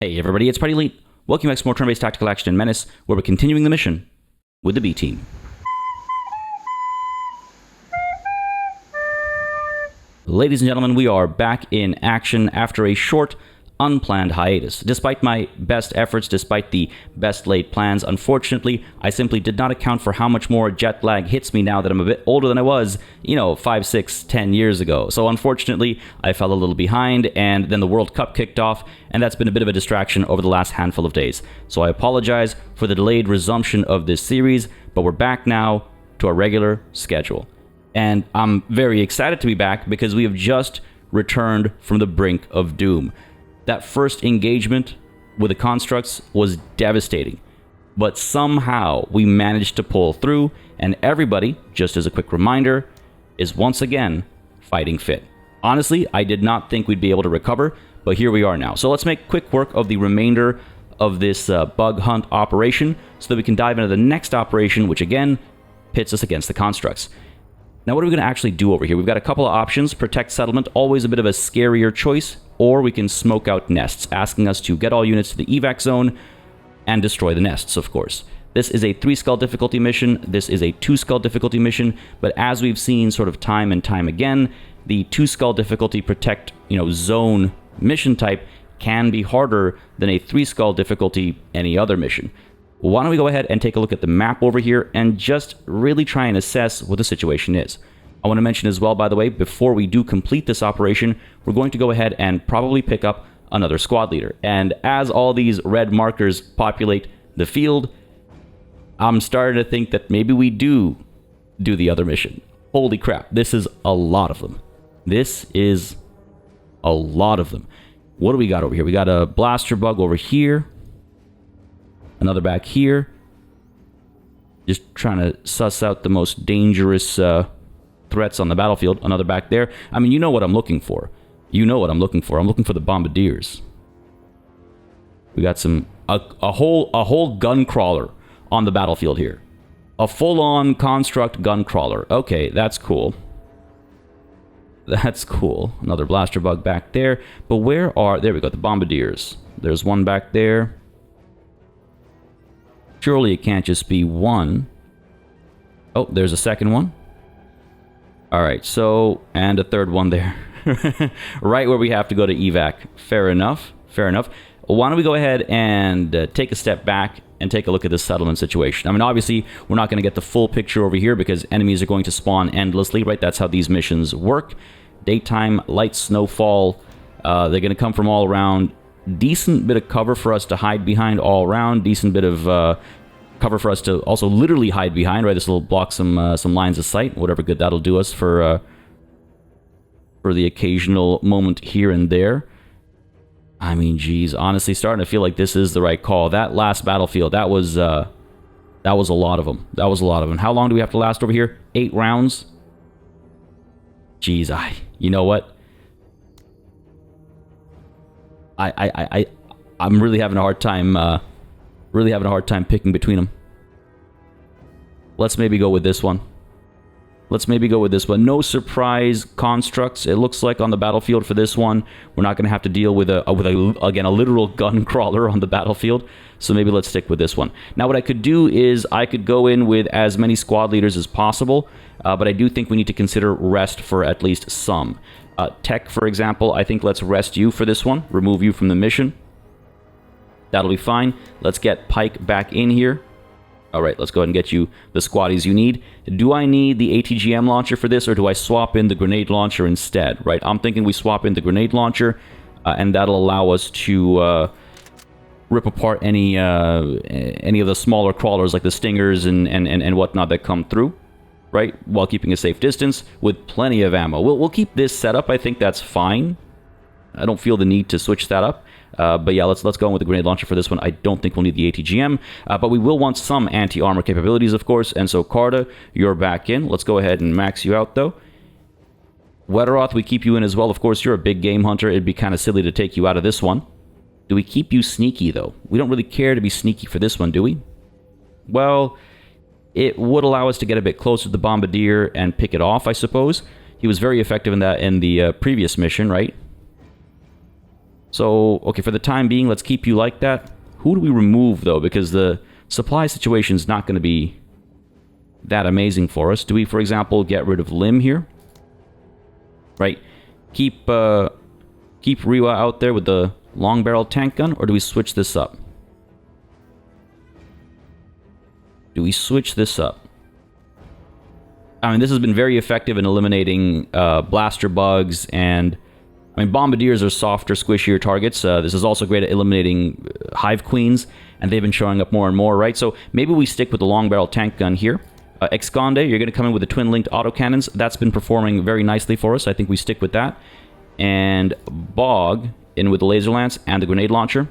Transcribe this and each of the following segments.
Hey everybody, it's PartyElite. Welcome back to more turn-based tactical action in Menace, where we're continuing the mission with the B team. Ladies and gentlemen, we are back in action after a short, unplanned hiatus. Despite my best efforts, despite the best laid plans, unfortunately, I simply did not account for how much more jet lag hits me now that I'm a bit older than I was, 5, 6, 10 years ago. So unfortunately, I fell a little behind, and then the World Cup kicked off, and that's been a bit of a distraction over the last handful of days. So I apologize for the delayed resumption of this series, but we're back now to our regular schedule. And I'm very excited to be back because we have just returned from the brink of doom. That first engagement with the constructs was devastating, but somehow we managed to pull through, and everybody, just as a quick reminder, is once again fighting fit. Honestly, I did not think we'd be able to recover, but here we are now. So let's make quick work of the remainder of this bug hunt operation so that we can dive into the next operation, which again pits us against the constructs. Now, what are we going to actually do over here? We've got a couple of options. Protect settlement, always a bit of a scarier choice, or we can smoke out nests, asking us to get all units to the evac zone and destroy the nests, of course. This is a 3-skull difficulty mission. This is a 2-skull difficulty mission, but as we've seen sort of time and time again, the 2-skull difficulty protect, zone mission type can be harder than a 3-skull difficulty any other mission. Why don't we go ahead and take a look at the map over here and just really try and assess what the situation is. I want to mention as well, by the way, before we do complete this operation, we're going to go ahead and probably pick up another squad leader. And as all these red markers populate the field, I'm starting to think that maybe we do the other mission. Holy crap, this is a lot of them. This is a lot of them. What do we got over here? We got a blaster bug over here. Another back here. Just trying to suss out the most dangerous threats on the battlefield. Another back there. I mean, you know what I'm looking for. You know what I'm looking for. I'm looking for the bombardiers. We got a whole gun crawler on the battlefield here. A full-on construct gun crawler. Okay, that's cool. That's cool. Another blaster bug back there. But where are... There we go, the bombardiers. There's one back there. Surely it can't just be one. Oh, there's a second one. All right, so... And a third one there. Right where we have to go to evac. Fair enough. Fair enough. Why don't we go ahead and take a step back and take a look at this settlement situation. I mean, obviously, we're not going to get the full picture over here because enemies are going to spawn endlessly, right? That's how these missions work. Daytime, light snowfall. They're going to come from all around. Decent bit of cover for us to hide behind all around. Decent bit of cover for us to also literally hide behind, right? This will block some lines of sight. Whatever good that'll do us for the occasional moment here and there. I mean, geez, honestly, starting to feel like this is the right call. That last battlefield, that was a lot of them. That was a lot of them. How long do we have to last over here? 8 rounds? Geez, you know what? I'm really having a hard time, picking between them. Let's maybe go with this one. No surprise constructs, it looks like, on the battlefield for this one. We're not going to have to deal with a literal gun crawler on the battlefield. So maybe let's stick with this one. Now, what I could do is I could go in with as many squad leaders as possible, but I do think we need to consider rest for at least some. Tech, for example, I think let's rest you for this one. Remove you from the mission. That'll be fine. Let's get Pike back in here. All right, let's go ahead and get you the squaddies you need. Do I need the ATGM launcher for this, or do I swap in the grenade launcher instead? Right, I'm thinking we swap in the grenade launcher, and that'll allow us to rip apart any of the smaller crawlers like the stingers and whatnot that come through, right? While keeping a safe distance with plenty of ammo. We'll keep this set up. I think that's fine. I don't feel the need to switch that up. But yeah, let's go in with the grenade launcher for this one. I don't think we'll need the ATGM, but we will want some anti-armor capabilities, of course. And so, Carta, you're back in. Let's go ahead and max you out, though. Wetteroth, we keep you in as well. Of course, you're a big game hunter. It'd be kind of silly to take you out of this one. Do we keep you sneaky, though? We don't really care to be sneaky for this one, do we? Well, it would allow us to get a bit closer to the Bombardier and pick it off, I suppose. He was very effective in that in the previous mission, right? So, okay, for the time being, let's keep you like that. Who do we remove, though? Because the supply situation is not going to be that amazing for us. Do we, for example, get rid of Lim here? Right. Keep Riwa out there with the long barrel tank gun, or do we switch this up? Do we switch this up? I mean, this has been very effective in eliminating blaster bugs, and I mean, bombardiers are softer, squishier targets. This is also great at eliminating hive queens, and they've been showing up more and more, right? So maybe we stick with the long barrel tank gun here. Exconde, you're going to come in with the twin-linked autocannons. That's been performing very nicely for us. I think we stick with that. And Bog in with the laser lance and the grenade launcher.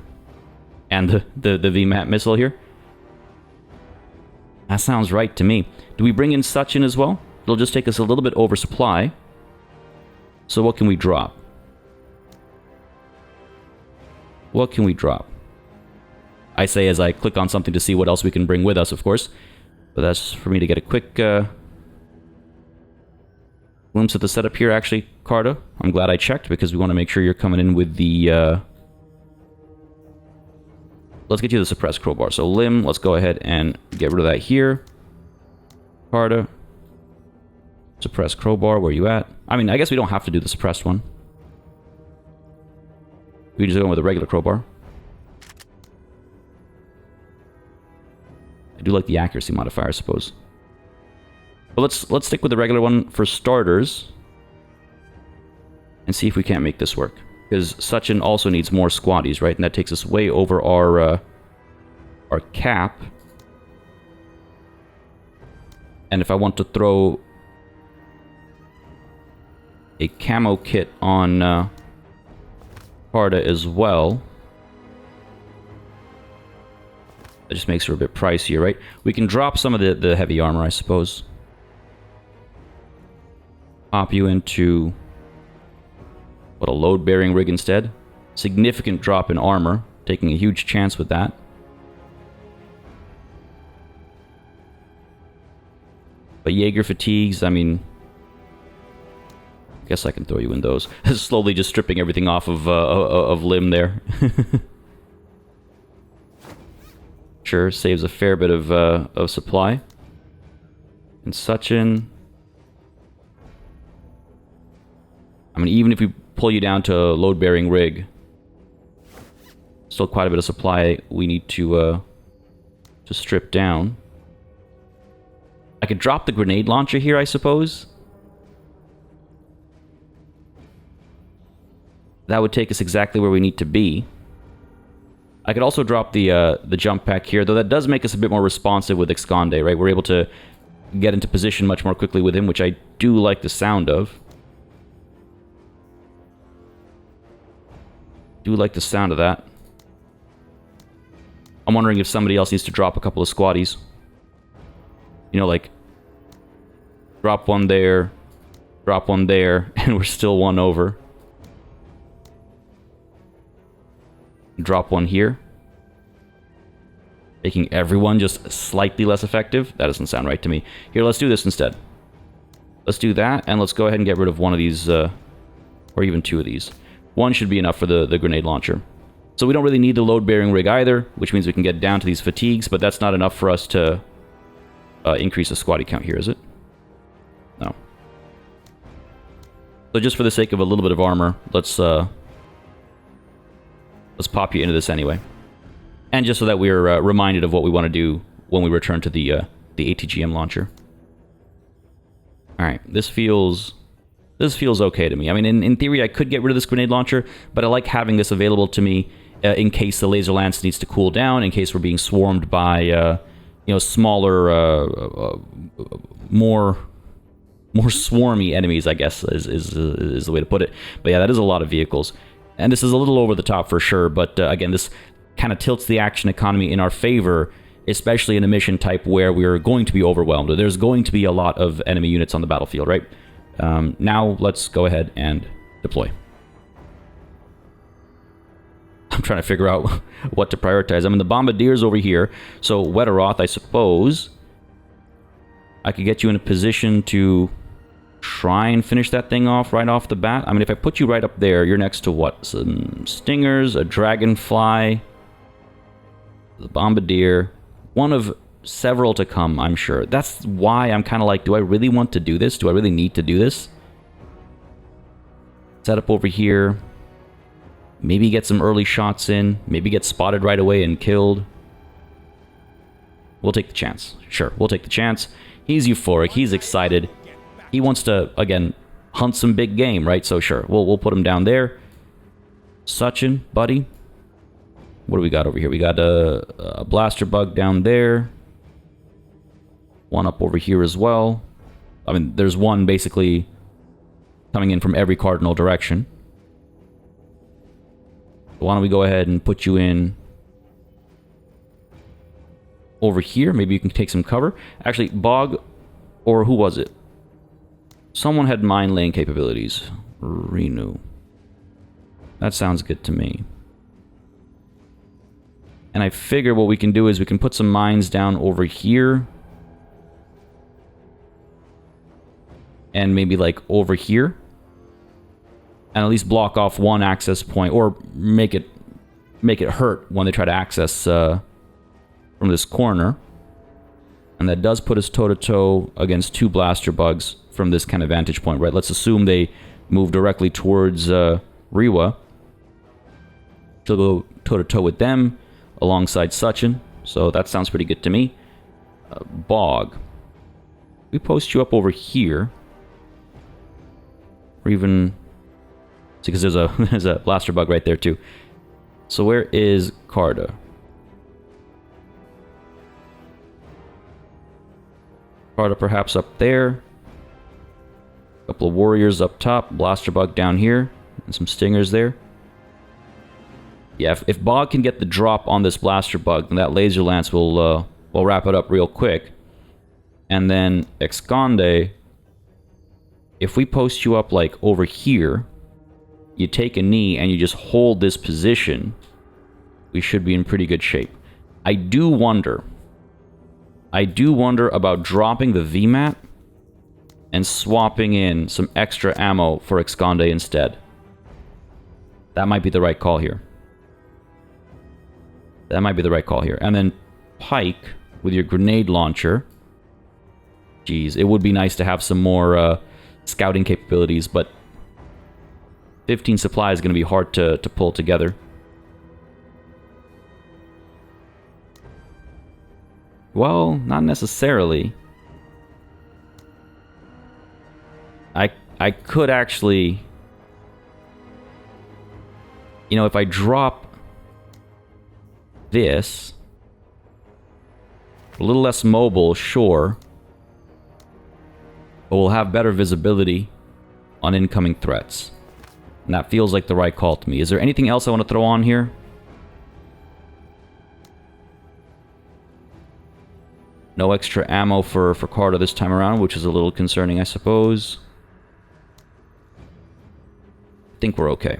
And the VMAT missile here. That sounds right to me. Do we bring in Such in as well? It'll just take us a little bit over supply. So what can we drop? What can we drop? I say as I click on something to see what else we can bring with us, of course. But that's for me to get a quick glimpse at the setup here. Actually, Carta, I'm glad I checked because we want to make sure you're coming in with the... Let's get you the suppressed crowbar. So Lim, let's go ahead and get rid of that here. Carta. Suppressed crowbar, where you at? I mean, I guess we don't have to do the suppressed one. We can just go with a regular crowbar. I do like the accuracy modifier, I suppose. But let's stick with the regular one for starters. And see if we can't make this work. Because Sachin also needs more squaddies, right? And that takes us way over our cap. And if I want to throw a camo kit on Carta as well, that just makes her a bit pricier, right? We can drop some of the heavy armor, I suppose. Pop you into... what, a load-bearing rig instead? Significant drop in armor. Taking a huge chance with that. But Jaeger fatigues, I mean... I guess I can throw you in those. Slowly just stripping everything off of Lim there. Sure, saves a fair bit of supply. And Sachin... I mean, even if we pull you down to a load-bearing rig, still quite a bit of supply we need to strip down. I could drop the grenade launcher here, I suppose. That would take us exactly where we need to be. I could also drop the jump pack here, though that does make us a bit more responsive with Exconde, right? We're able to get into position much more quickly with him, which I do like the sound of. Do like the sound of that. I'm wondering if somebody else needs to drop a couple of squaddies. You know, like... drop one there, and we're still one over. Drop one here. Making everyone just slightly less effective. That doesn't sound right to me. Here, let's do this instead. Let's do that, and let's go ahead and get rid of one of these, or even two of these. One should be enough for the grenade launcher. So we don't really need the load-bearing rig either, which means we can get down to these fatigues, but that's not enough for us to increase the squaddy count here, is it? No. So just for the sake of a little bit of armor, let's pop you into this anyway. And just so that we're reminded of what we want to do when we return to the ATGM launcher. Alright, this feels okay to me. I mean, in theory, I could get rid of this grenade launcher, but I like having this available to me in case the laser lance needs to cool down, in case we're being swarmed by, you know, smaller, more swarmy enemies, I guess, is the way to put it. But yeah, that is a lot of vehicles. And this is a little over the top for sure, but again, this kind of tilts the action economy in our favor, especially in a mission type where we're going to be overwhelmed, or there's going to be a lot of enemy units on the battlefield, right? Now, let's go ahead and deploy. I'm trying to figure out what to prioritize. I mean, the Bombardier's over here, so Wetteroth, I suppose, I could get you in a position to try and finish that thing off right off the bat. I mean, if I put you right up there, you're next to what? Some stingers, a dragonfly, the bombardier, one of several to come, I'm sure. That's why I'm kind of like, do I really want to do this? Do I really need to do this? Set up over here. Maybe get some early shots in. Maybe get spotted right away and killed. We'll take the chance. Sure, we'll take the chance. He's euphoric. He's excited. He wants to, again, hunt some big game, right? So sure, we'll put him down there. Sachin, buddy. What do we got over here? We got a blaster bug down there. One up over here as well. I mean, there's one basically coming in from every cardinal direction. Why don't we go ahead and put you in over here? Maybe you can take some cover. Actually, Bog, or who was it? Someone had mine laying capabilities. Renew. That sounds good to me. And I figure what we can do is we can put some mines down over here. And maybe like over here. And at least block off one access point, or make it hurt when they try to access from this corner. And that does put us toe-to-toe against two blaster bugs from this kind of vantage point, right? Let's assume they move directly towards Rewa. She'll go toe-to-toe with them alongside Sachin. So that sounds pretty good to me. Bog. We post you up over here. Or even... because there's a blaster bug right there too. So where is Carda? Carda perhaps up there. A couple of warriors up top. Blaster bug down here. And some stingers there. Yeah, if Bog can get the drop on this blaster bug, then that laser lance will wrap it up real quick. And then Esconde, if we post you up like over here, you take a knee and you just hold this position, we should be in pretty good shape. I do wonder about dropping the VMAT and swapping in some extra ammo for Esconde instead. That might be the right call here. That might be the right call here. And then Pike with your grenade launcher. Geez, it would be nice to have some more scouting capabilities, but 15 supply is going to be hard to pull together. Well, not necessarily. I could actually... You know, if I drop this... A little less mobile, sure. But we'll have better visibility on incoming threats. And that feels like the right call to me. Is there anything else I want to throw on here? No extra ammo for Carter this time around, which is a little concerning, I suppose. I think we're okay.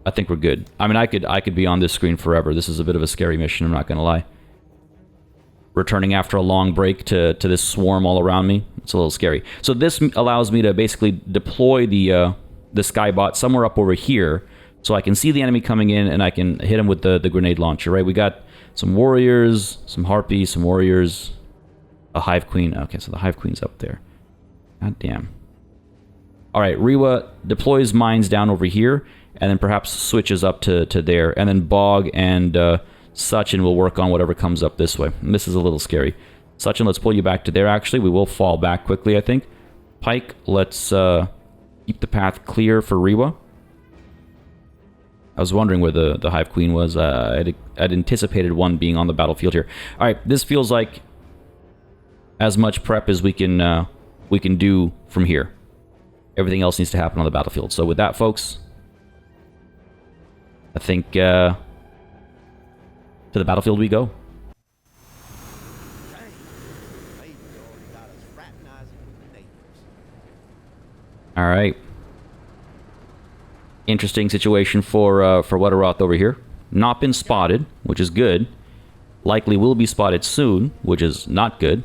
I think we're good. I mean, I could be on this screen forever. This is a bit of a scary mission, I'm not going to lie. Returning after a long break to this swarm all around me. It's a little scary. So this allows me to basically deploy the Skybot somewhere up over here, so I can see the enemy coming in and I can hit him with the grenade launcher, right? We got some warriors, some harpies, some warriors, a hive queen. Okay, so the hive queen's up there. God damn. All right, Rewa deploys mines down over here, and then perhaps switches up to there, and then Bog and Sachin will work on whatever comes up this way. And this is a little scary. Sachin, let's pull you back to there, actually. We will fall back quickly, I think. Pike, let's keep the path clear for Rewa. I was wondering where the Hive Queen was. I'd anticipated one being on the battlefield here. All right, this feels like as much prep as we can do from here. Everything else needs to happen on the battlefield. So with that, folks, I think to the battlefield we go. All right. Interesting situation for Wetteroth over here. Not been spotted, which is good. Likely will be spotted soon, which is not good.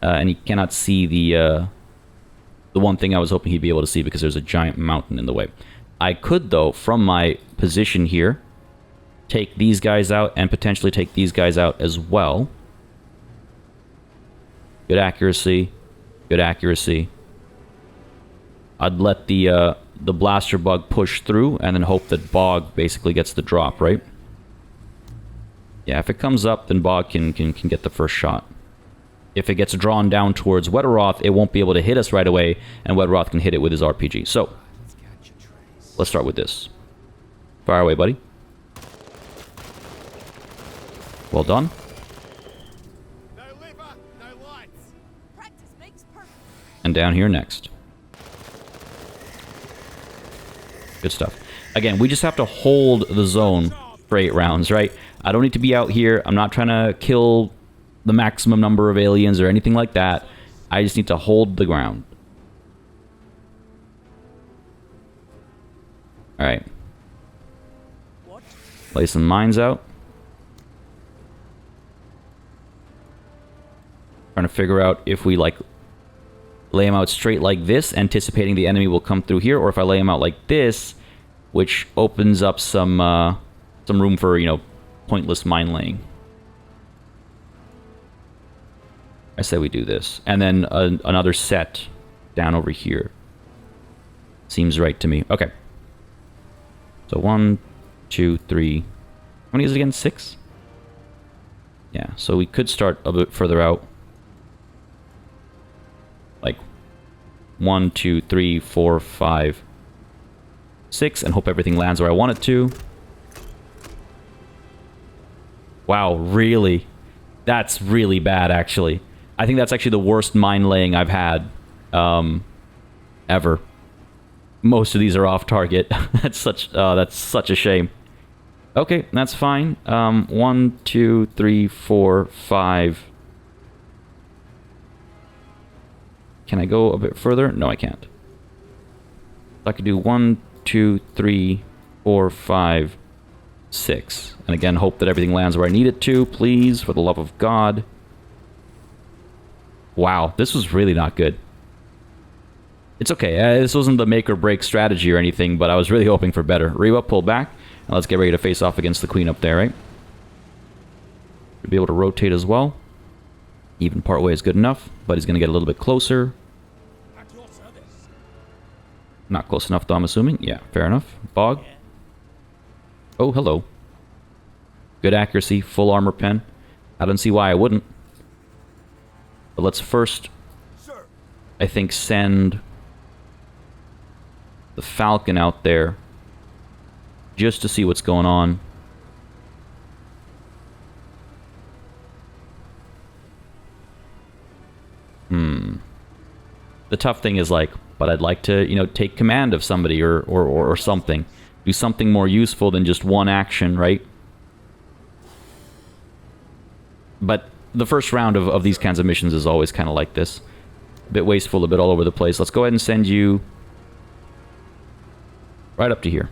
And he cannot see the the one thing I was hoping he'd be able to see because there's a giant mountain in the way. I could, though, from my position here, take these guys out and potentially take these guys out as well. Good accuracy. Good accuracy. I'd let the blaster bug push through and then hope that Bog basically gets the drop, right? Yeah, if it comes up, then Bog can get the first shot. If it gets drawn down towards Wetteroth, it won't be able to hit us right away, and Wetteroth can hit it with his RPG. So, let's start with this. Fire away, buddy. Well done. No liver, no lights. Practice makes perfect. And down here next. Good stuff. Again, we just have to hold the zone for 8 rounds, right? I don't need to be out here. I'm not trying to kill the maximum number of aliens or anything like that. I just need to hold the ground. Alright. Lay some mines out. Trying to figure out if we, like, lay them out straight like this, anticipating the enemy will come through here, or if I lay them out like this, which opens up some room for, you know, pointless mine laying. I say we do this. And then another set down over here. Seems right to me. Okay. So 1, 2, 3. How many is it again? 6? Yeah, so we could start a bit further out. Like 1, 2, 3, 4, 5, 6, and hope everything lands where I want it to. Wow, really? That's really bad, actually. I think that's actually the worst mine laying I've had ever. Most of these are off target. That's such a shame. Okay, that's fine. 1, 2, 3, 4, 5. Can I go a bit further? No, I can't. I could do 1, 2, 3, 4, 5, 6. And again, hope that everything lands where I need it to, please, for the love of God. Wow, this was really not good. It's okay. This wasn't the make or break strategy or anything, but I was really hoping for better. Reba, pull back, and let's get ready to face off against the queen up there, right? Should be able to rotate as well. Even part way is good enough, but he's going to get a little bit closer. Not close enough, though, I'm assuming. Yeah, fair enough. Bog. Oh, hello. Good accuracy, full armor pen. I don't see why I wouldn't. But let's first, I think, send the Falcon out there just to see what's going on. The tough thing is, like, but I'd like to, you know, take command of somebody or something. Do something more useful than just one action, right? But the first round of these kinds of missions is always kind of like this. A bit wasteful, a bit all over the place. Let's go ahead and send you right up to here.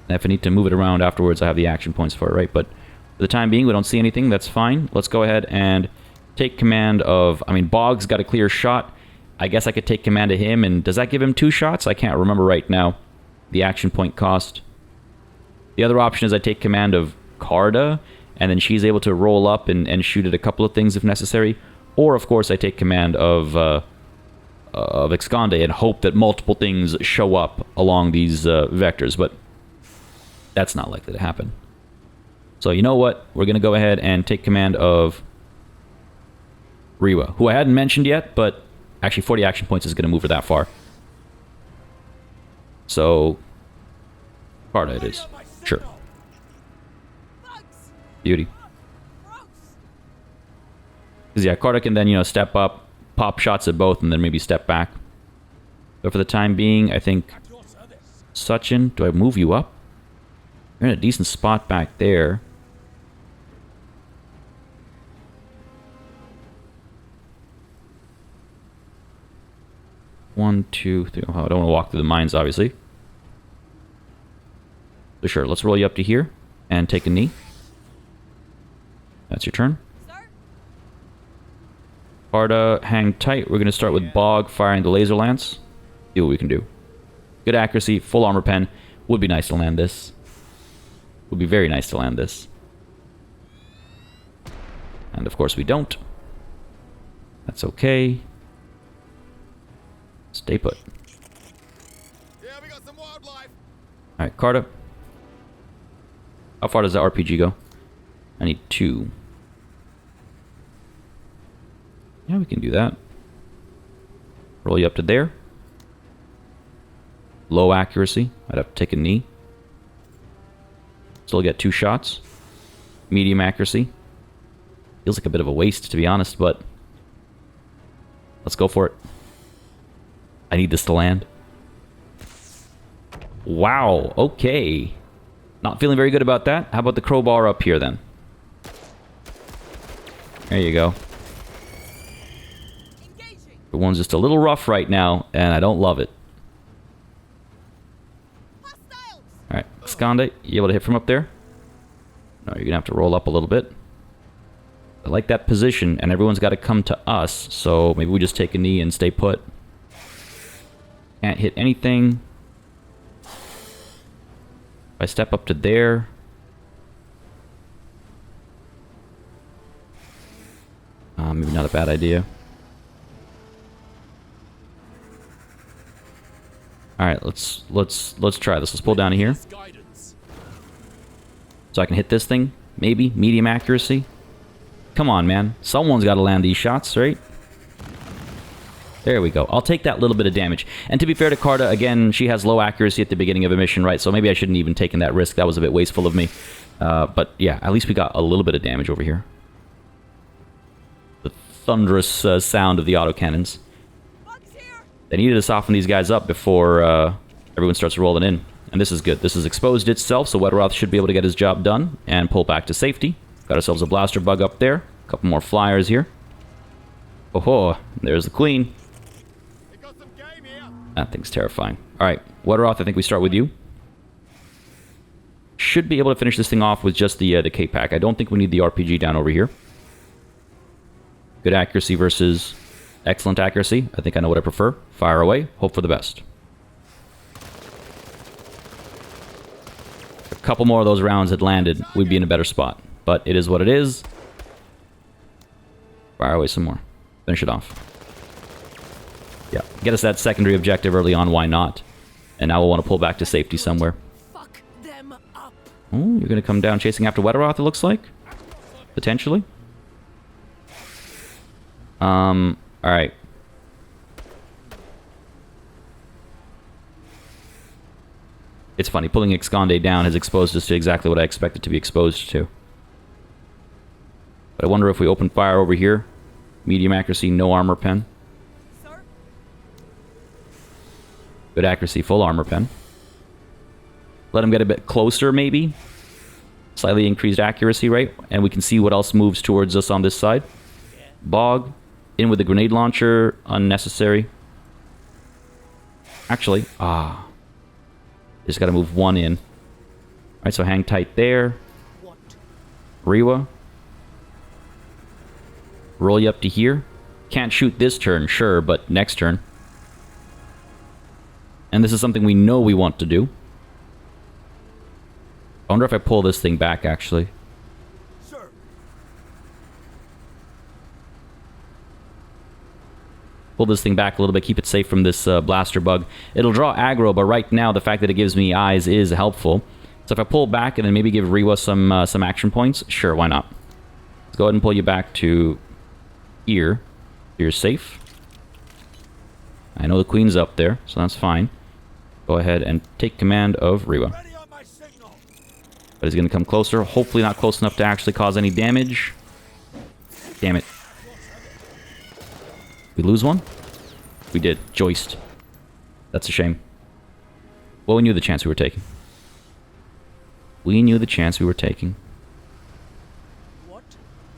And if I need to move it around afterwards, I have the action points for it, right? But for the time being, we don't see anything. That's fine. Let's go ahead and take command of... I mean, Bog's got a clear shot. I guess I could take command of him, and does that give him 2 shots? I can't remember right now. The action point cost. The other option is I take command of Carda, and then she's able to roll up and shoot at a couple of things if necessary. Or, of course, I take command of Excande and hope that multiple things show up along these vectors, but that's not likely to happen. So, you know what? We're going to go ahead and take command of Rewa, who I hadn't mentioned yet, but actually 40 action points is going to move her that far. So, Carda it is. Sure. Beauty. Because, yeah, Carda can then, you know, step up, pop shots at both, and then maybe step back. But for the time being, I think... Sachin, do I move you up? You're in a decent spot back there. One, two, three. Oh, I don't want to walk through the mines, obviously. So sure, let's roll you up to here and take a knee. That's your turn. Carta, hang tight. We're going to start with Bog firing the laser lance. See what we can do. Good accuracy, full armor pen. Would be nice to land this. Would be very nice to land this. And of course we don't. That's okay. Stay put. Yeah, we got some wildlife. Alright, Carta. How far does the RPG go? I need 2. Yeah, we can do that. Roll you up to there. Low accuracy. I'd have to take a knee. Still get 2 shots. Medium accuracy. Feels like a bit of a waste, to be honest, but let's go for it. I need this to land. Wow, okay. Not feeling very good about that. How about the crowbar up here, then? There you go. The one's just a little rough right now, and I don't love it. Alright, Skande, you able to hit from up there? No, you're gonna have to roll up a little bit. I like that position, and everyone's got to come to us, so maybe we just take a knee and stay put. Can't hit anything. If I step up to there... maybe not a bad idea. Alright, let's try this. Let's pull down here. So I can hit this thing, maybe. Medium accuracy. Come on, man. Someone's got to land these shots, right? There we go. I'll take that little bit of damage. And to be fair to Carta, again, she has low accuracy at the beginning of a mission, right? So maybe I shouldn't even taken that risk. That was a bit wasteful of me. But yeah, at least we got a little bit of damage over here. The thunderous sound of the autocannons. They needed to soften these guys up before everyone starts rolling in. And this is good. This has exposed itself, so Wetteroth should be able to get his job done and pull back to safety. Got ourselves a blaster bug up there. A couple more flyers here. Oh, there's the queen. Got some game here. That thing's terrifying. Alright, Wetteroth, I think we start with you. Should be able to finish this thing off with just the K-Pack. I don't think we need the RPG down over here. Good accuracy versus excellent accuracy. I think I know what I prefer. Fire away. Hope for the best. If a couple more of those rounds had landed, we'd be in a better spot. But it is what it is. Fire away some more. Finish it off. Yeah, get us that secondary objective early on, why not? And now we'll want to pull back to safety somewhere. Fuck them up. Oh, you're going to come down chasing after Wetteroth, it looks like? Potentially? Alright. It's funny, pulling Ixconde down has exposed us to exactly what I expected to be exposed to. But I wonder if we open fire over here. Medium accuracy, no armor pen. Sir? Good accuracy, full armor pen. Let him get a bit closer, maybe. Slightly increased accuracy, right? And we can see what else moves towards us on this side. Bog. In with the grenade launcher. Unnecessary. Actually, just gotta move one in. Alright, so hang tight there. What? Rewa. Roll you up to here. Can't shoot this turn, sure, but next turn. And this is something we know we want to do. I wonder if I pull this thing back, actually. Sir. Pull this thing back a little bit, keep it safe from this blaster bug. It'll draw aggro, but right now the fact that it gives me eyes is helpful. So if I pull back and then maybe give Rewa some action points, sure, why not? Let's go ahead and pull you back to here. You're safe. I know the queen's up there, so that's fine. Go ahead and take command of Rewa. Ready on my signal. But he's going to come closer. Hopefully not close enough to actually cause any damage. Damn it. We lose one? We did. Joist. That's a shame. Well, we knew the chance we were taking. We knew the chance we were taking. What?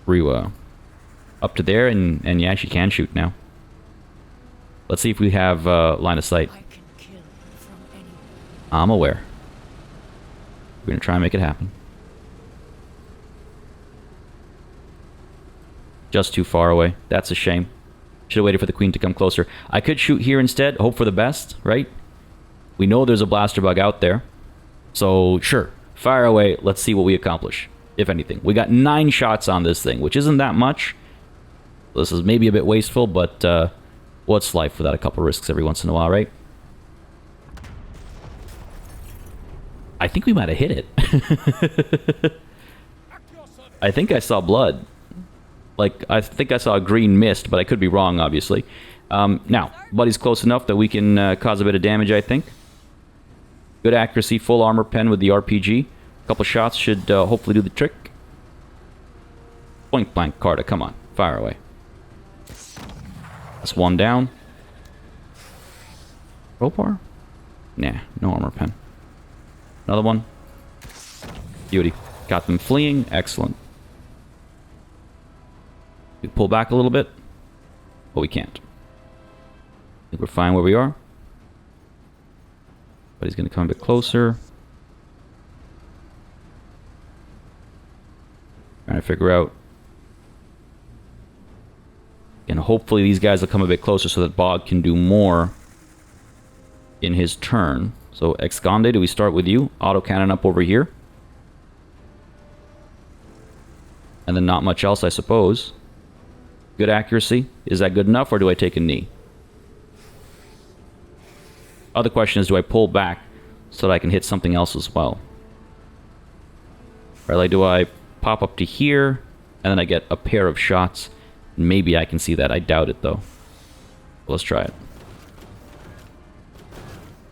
Rewa. Up to there, and yeah, she can shoot now. Let's see if we have line of sight. I can kill from anywhere. I'm aware. We're going to try and make it happen. Just too far away. That's a shame. Should have waited for the queen to come closer. I could shoot here instead. Hope for the best, right? We know there's a blaster bug out there. So, sure. Fire away. Let's see what we accomplish, if anything. We got 9 shots on this thing, which isn't that much. This is maybe a bit wasteful, but what's life without a couple risks every once in a while, right? I think we might have hit it. I think I saw blood. Like, I think I saw a green mist, but I could be wrong, obviously. Now, buddy's close enough that we can cause a bit of damage, I think. Good accuracy, full armor pen with the RPG. A couple shots should hopefully do the trick. Point blank, Carta, come on. Fire away. That's 1 down. Crowbar? Nah, no armor pen. Another one. Beauty. Got them fleeing. Excellent. We pull back a little bit, but we can't. I think we're fine where we are. But he's going to come a bit closer. Trying to figure out. And hopefully these guys will come a bit closer so that Bog can do more in his turn. So, Exconde, do we start with you? Autocannon up over here. And then not much else, I suppose. Good accuracy. Is that good enough, or do I take a knee? Other question is, do I pull back so that I can hit something else as well? Or like, do I pop up to here, and then I get a pair of shots? Maybe I can see that. I doubt it, though. Let's try it.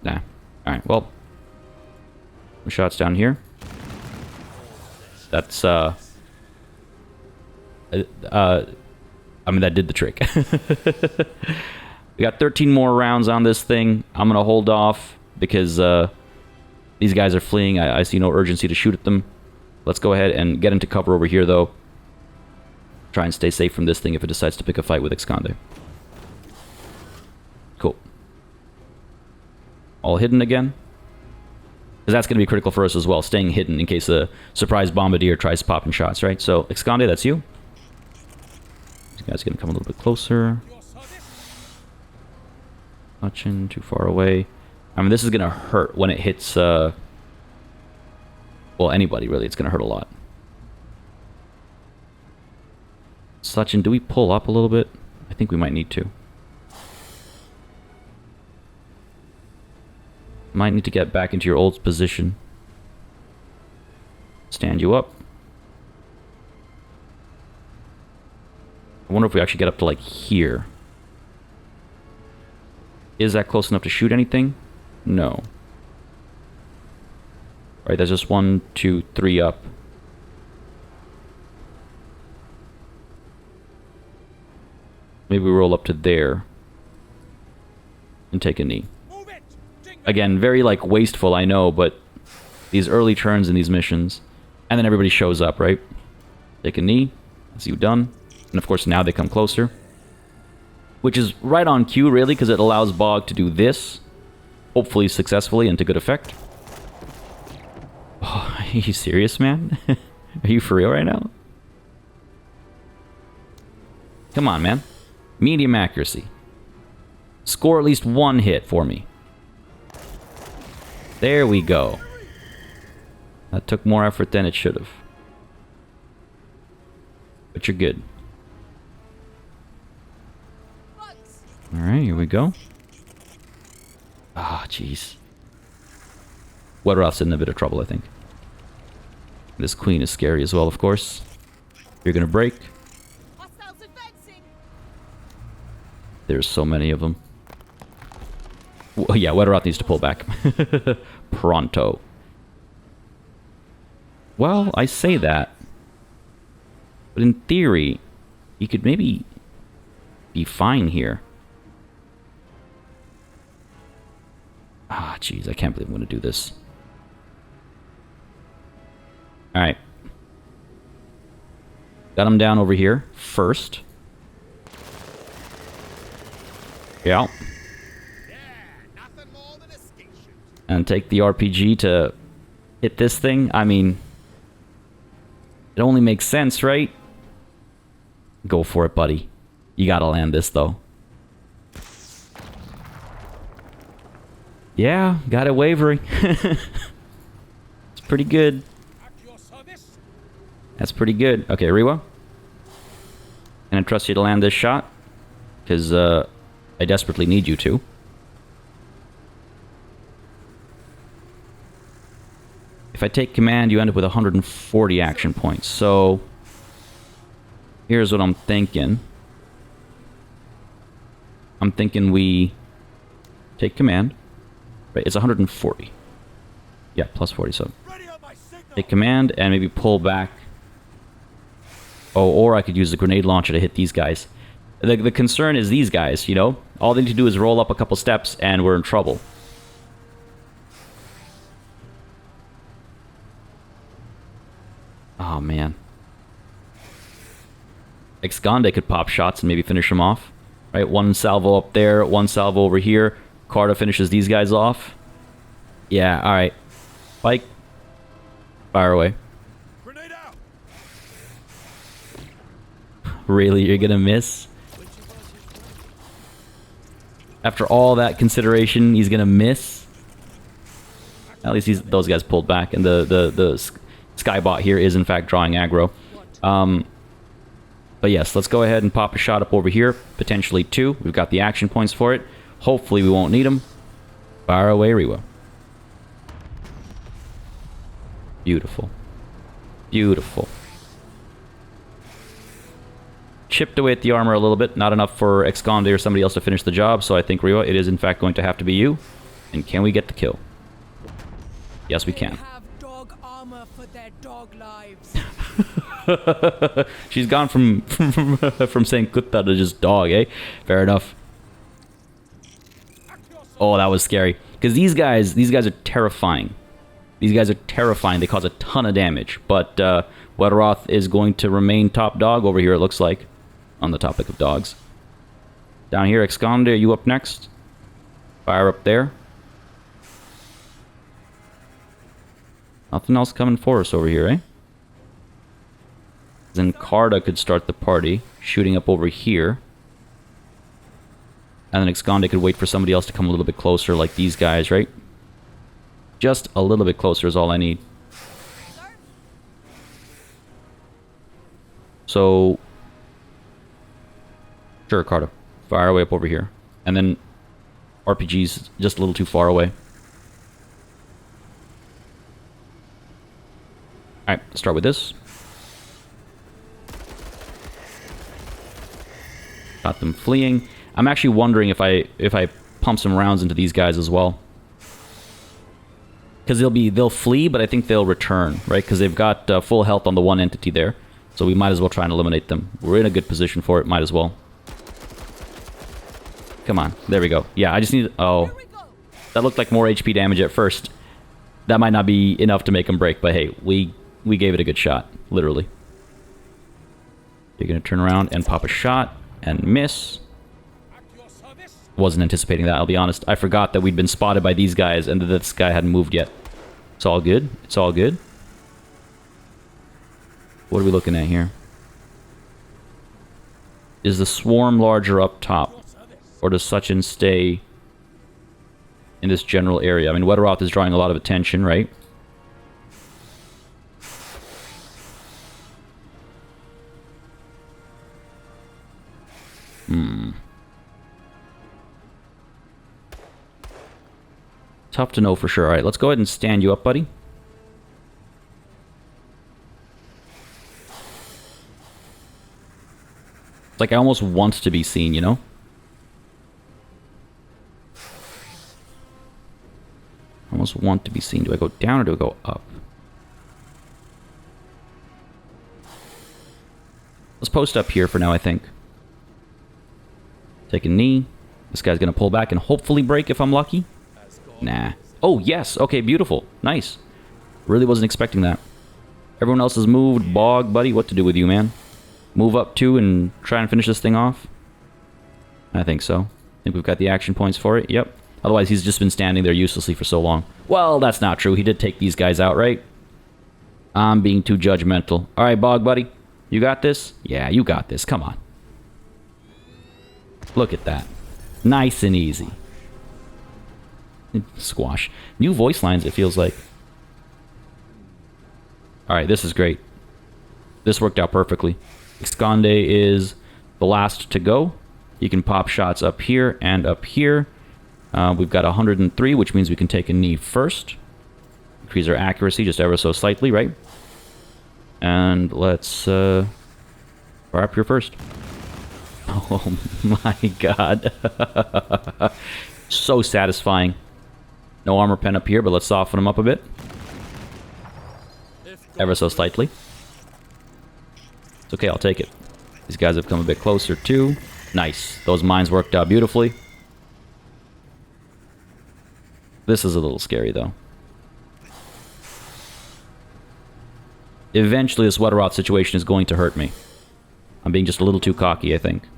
Nah. Alright, well. Some shots down here. That's, I mean, that did the trick. We got 13 more rounds on this thing. I'm going to hold off because these guys are fleeing. I see no urgency to shoot at them. Let's go ahead and get into cover over here, though. Try and stay safe from this thing if it decides to pick a fight with Exconde. Cool. All hidden again. Because that's going to be critical for us as well. Staying hidden in case a surprise bombardier tries popping shots, right? So, Exconde, that's you. These guys are going to come a little bit closer. Touching, too far away. I mean, this is going to hurt when it hits, well, anybody, really. It's going to hurt a lot. Sachin, do we pull up a little bit? I think we might need to. Might need to get back into your old position. Stand you up. I wonder if we actually get up to, like, here. Is that close enough to shoot anything? No. Right, there's just 1, 2, 3 up. Maybe we roll up to there. And take a knee. Again, very, like, wasteful, I know, but these early turns in these missions. And then everybody shows up, right? Take a knee. That's you done. And, of course, now they come closer. Which is right on cue, really, because it allows Bog to do this. Hopefully successfully and to good effect. Oh, are you serious, man? Are you for real right now? Come on, man. Medium accuracy. Score at least 1 hit for me. There we go. That took more effort than it should have. But you're good. Alright, here we go. Ah, jeez. Wetterow's in a bit of trouble, I think. This queen is scary as well, of course. You're gonna break. There's so many of them. Well, yeah, Wetteroth needs to pull back. Pronto. Well, I say that. But in theory, you could maybe be fine here. Ah, jeez, I can't believe I'm going to do this. Alright. Got him down over here first. Yeah. And take the RPG to hit this thing. I mean, it only makes sense, right? Go for it, buddy. You gotta land this, though. Yeah, got it wavering. It's pretty good. That's pretty good. Okay, Rewa. And I trust you to land this shot. Because I desperately need you to. If I take command, you end up with 140 action points. So, here's what I'm thinking. I'm thinking we take command. Right, it's 140. Yeah, plus 40, so. Ready on my signal. Take command and maybe pull back. Oh, or I could use the grenade launcher to hit these guys. The concern is these guys, you know? All they need to do is roll up a couple steps and we're in trouble. Oh, man. Excande could pop shots and maybe finish them off. Right, one salvo up there, one salvo over here. Carta finishes these guys off. Yeah, alright. Spike. Fire away. Grenade out. Really, you're gonna miss? After all that consideration, he's gonna miss? At least those guys pulled back, and the Skybot here is in fact drawing aggro. But yes, let's go ahead and pop a shot up over here. Potentially 2. We've got the action points for it. Hopefully we won't need them. Fire away, Rewa. Beautiful. Beautiful. Chipped away at the armor a little bit. Not enough for Excande or somebody else to finish the job, so I think, Rewa, it is in fact going to have to be you. And can we get the kill? Yes, we They can. have dog armor for their dog lives. She's gone from saying kutta to just dog, eh? Fair enough. Oh, that was scary. Because these guys are terrifying. These guys are terrifying. They cause a ton of damage. But Weteroth is going to remain top dog over here, it looks like. On the topic of dogs. Down here, Excande, are you up next? Fire up there. Nothing else coming for us over here, eh? Then Carta could start the party, shooting up over here. And then Excande could wait for somebody else to come a little bit closer, like these guys, right? Just a little bit closer is all I need. So... Sure, Carta. Fire away up over here. And then RPG's just a little too far away. Alright, let's start with this. Got them fleeing. I'm actually wondering if I pump some rounds into these guys as well. Because they'll flee, but I think they'll return, right? Because they've got full health on the one entity there. So we might as well try and eliminate them. We're in a good position for it, might as well. Come on, there we go. Yeah, I just need... Oh, that looked like more HP damage at first. That might not be enough to make them break, but hey, we gave it a good shot, literally. You're going to turn around and pop a shot and miss. Wasn't anticipating that, I'll be honest. I forgot that we'd been spotted by these guys and that this guy hadn't moved yet. It's all good. It's all good. What are we looking at here? Is the swarm larger up top? Or does Sachin stay in this general area? I mean, Weteroth is drawing a lot of attention, right? Tough to know for sure. Alright, let's go ahead and stand you up, buddy. It's like I almost want to be seen, you know? I almost want to be seen. Do I go down or do I go up? Let's post up here for now, I think. Take a knee. This guy's going to pull back and hopefully break if I'm lucky. Nah. Oh, yes. Okay, beautiful. Nice. Really wasn't expecting that. Everyone else has moved. Bog, buddy, what to do with you, man? Move up too and try and finish this thing off? I think so. I think we've got the action points for it. Yep. Otherwise, he's just been standing there uselessly for so long. Well, that's not true. He did take these guys out, right? I'm being too judgmental. All right, Bog, buddy. You got this? Yeah, you got this. Come on. Look at that. Nice and easy. Squash. New voice lines, it feels like. Alright, this is great. This worked out perfectly. Esconde is the last to go. You can pop shots up here and up here. We've got 103, which means we can take a knee first. Increase our accuracy just ever so slightly, right? And let's fire up here first. Oh my god. So satisfying. No armor pen up here, but let's soften them up a bit. Ever so slightly. It's okay, I'll take it. These guys have come a bit closer too. Nice. Those mines worked out beautifully. This is a little scary though. Eventually this Wetter Rot situation is going to hurt me. I'm being just a little too cocky, I think.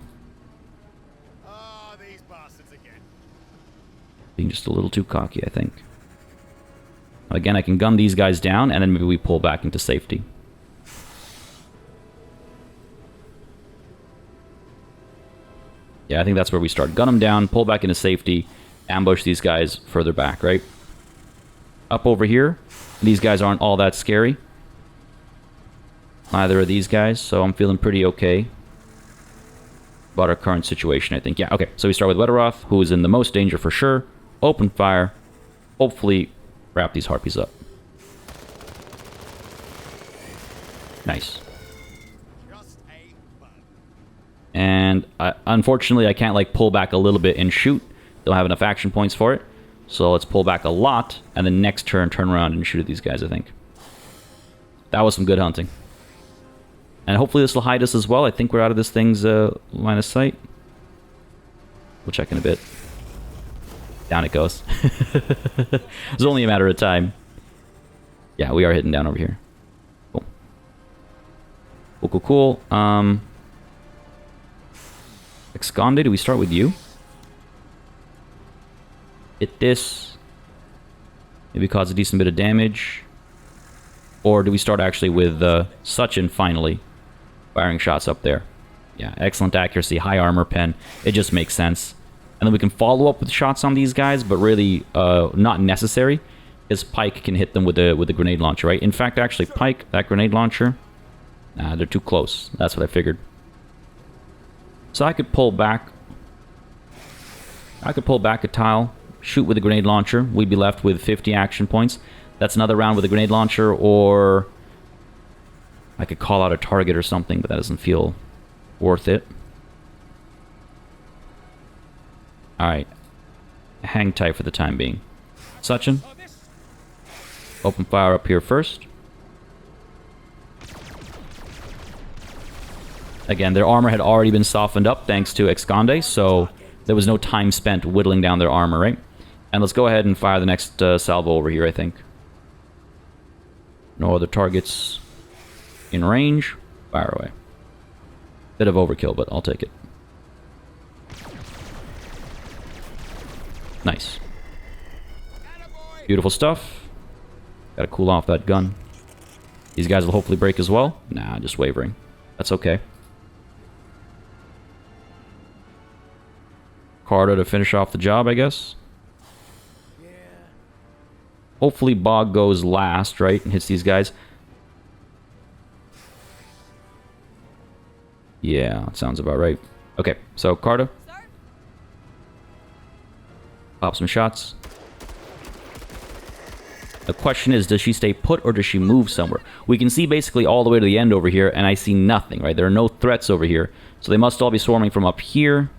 Ah, these bastards again. Being just a little too cocky, I think. Again, I can gun these guys down, and then maybe we pull back into safety. Yeah, I think that's where we start. Gun them down, pull back into safety, ambush these guys further back, right? Up over here, these guys aren't all that scary. Neither are these guys, so I'm feeling pretty okay about our current situation, I think. Yeah, okay, so we start with Wetteroth, who is in the most danger for sure. Open fire. Hopefully wrap these harpies up. Nice. Just a bug. And unfortunately, I can't like pull back a little bit and shoot. Don't have enough action points for it. So let's pull back a lot, and then next turn, turn around and shoot at these guys, I think. That was some good hunting. And hopefully this will hide us as well. I think we're out of this thing's line of sight. We'll check in a bit. Down it goes. It's only a matter of time. Yeah, we are hitting down over here. Cool. Cool, cool, cool. Esconde, do we start with you? Hit this. Maybe cause a decent bit of damage. Or do we start actually with Suchin finally? Firing shots up there. Yeah, excellent accuracy, high armor pen. It just makes sense. And then we can follow up with shots on these guys, but really not necessary, because Pike can hit them with a grenade launcher, right? In fact, actually, Pike, that grenade launcher, nah, they're too close. That's what I figured. So I could pull back. I could pull back a tile, shoot with a grenade launcher. We'd be left with 50 action points. That's another round with a grenade launcher, or I could call out a target or something, but that doesn't feel worth it. Alright. Hang tight for the time being. Suchin. Open fire up here first. Again, their armor had already been softened up thanks to Esconde, so there was no time spent whittling down their armor, right? And let's go ahead and fire the next salvo over here, I think. No other targets in range. Fire away. Bit of overkill, but I'll take it. Nice. Beautiful stuff. Gotta cool off that gun. These guys will hopefully break as well. Nah, just wavering. That's okay. Carter to finish off the job, I guess. Yeah. Hopefully Bog goes last, right? And hits these guys. Yeah, that sounds about right. Okay, so Carter. Pop some shots. The question is, does she stay put or does she move somewhere? We can see basically all the way to the end over here, and I see nothing, right? There are no threats over here. So they must all be swarming from up here,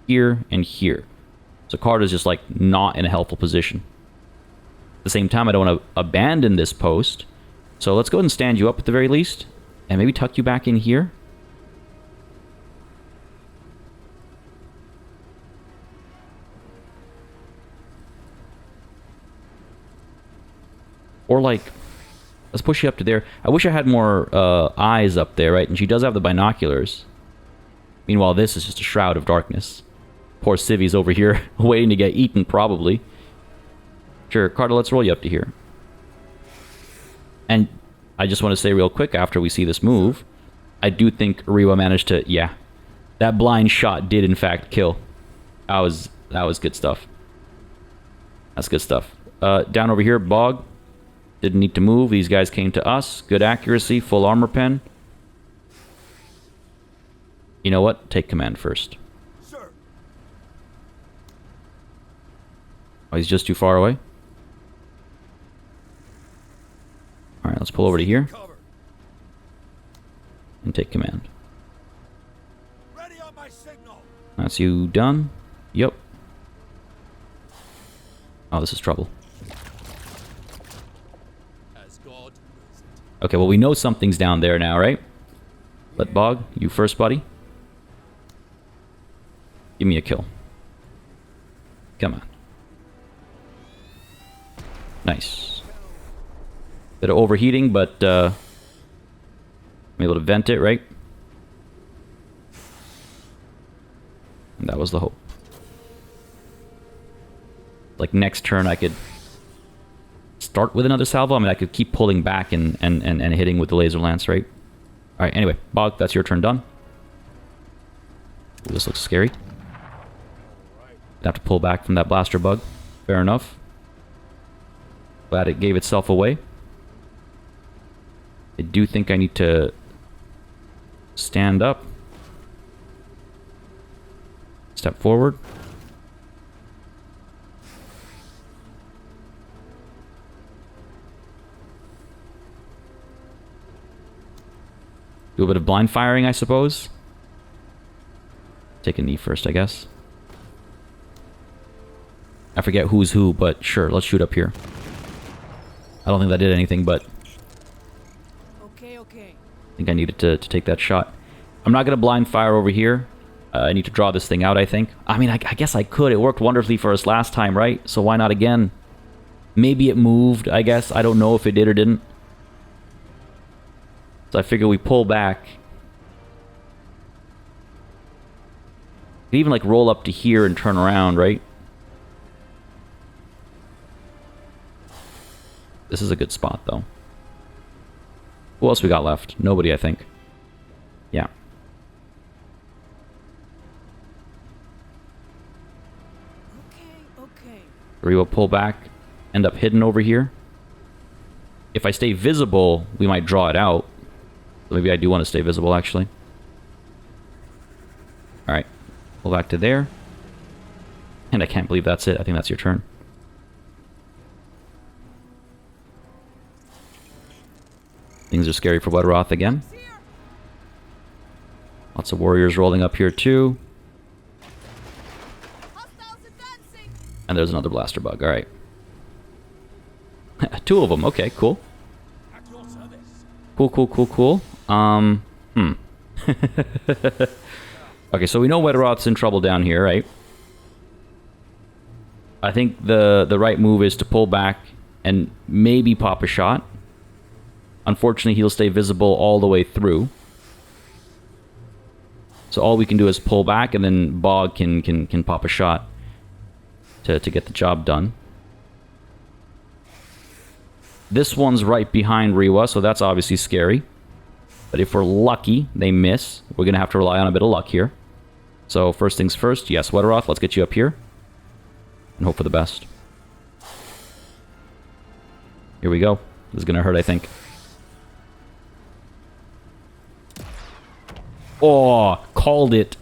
here, and here. So Carter's just, like, not in a helpful position. At the same time, I don't want to abandon this post. So let's go ahead and stand you up at the very least. And maybe tuck you back in here. Or, like, let's push you up to there. I wish I had more eyes up there, right? And she does have the binoculars. Meanwhile, this is just a shroud of darkness. Poor Civi's over here waiting to get eaten, probably. Sure, Carter, let's roll you up to here. And I just want to say real quick, after we see this move, I do think Ariwa managed to, yeah. That blind shot did, in fact, kill. That was good stuff. That's good stuff. Down over here, Bog. Didn't need to move. These guys came to us. Good accuracy. Full armor pen. You know what? Take command first. Sir. Oh, he's just too far away. Alright, let's pull over to here. Cover. And take command. Ready on my signal. That's you done. Yep. Oh, this is trouble. As God wills it. Okay, well, we know something's down there now, right? Let Bog, you first, buddy. Give me a kill. Come on. Nice. Bit of overheating, but I'm able to vent it, right? And that was the hope. Like next turn I could start with another salvo. I mean, I could keep pulling back and hitting with the laser lance, right? Alright, anyway, Bog, that's your turn done. Ooh, this looks scary. I'd have to pull back from that blaster bug. Fair enough. Glad it gave itself away. I do think I need to stand up. Step forward. Do a bit of blind firing, I suppose. Take a knee first, I guess. I forget who's who, but sure, let's shoot up here. I don't think that did anything, but Okay, okay. I think I needed to take that shot. I'm not going to blind fire over here. I need to draw this thing out, I think. I mean, I guess I could. It worked wonderfully for us last time, right? So why not again? Maybe it moved, I guess. I don't know if it did or didn't. So I figure we pull back. Could even like roll up to here and turn around, right? This is a good spot, though. Who else we got left? Nobody, I think. Yeah. Okay. We will pull back, end up hidden over here. If I stay visible, we might draw it out. So maybe I do want to stay visible, actually. Alright. Pull back to there. And I can't believe that's it. I think that's your turn. Things are scary for Wetteroth again. Lots of warriors rolling up here too. And there's another blaster bug. Alright. 2 of them. Okay, cool. Cool. Okay, so we know Wetteroth's in trouble down here, right? I think the right move is to pull back and maybe pop a shot. Unfortunately, he'll stay visible all the way through. So all we can do is pull back, and then Bog can pop a shot to get the job done. This one's right behind Rewa, so that's obviously scary. But if we're lucky, they miss. We're going to have to rely on a bit of luck here. So first things first, yes, Wetteroth, let's get you up here. And hope for the best. Here we go. This is going to hurt, I think. Oh, called it.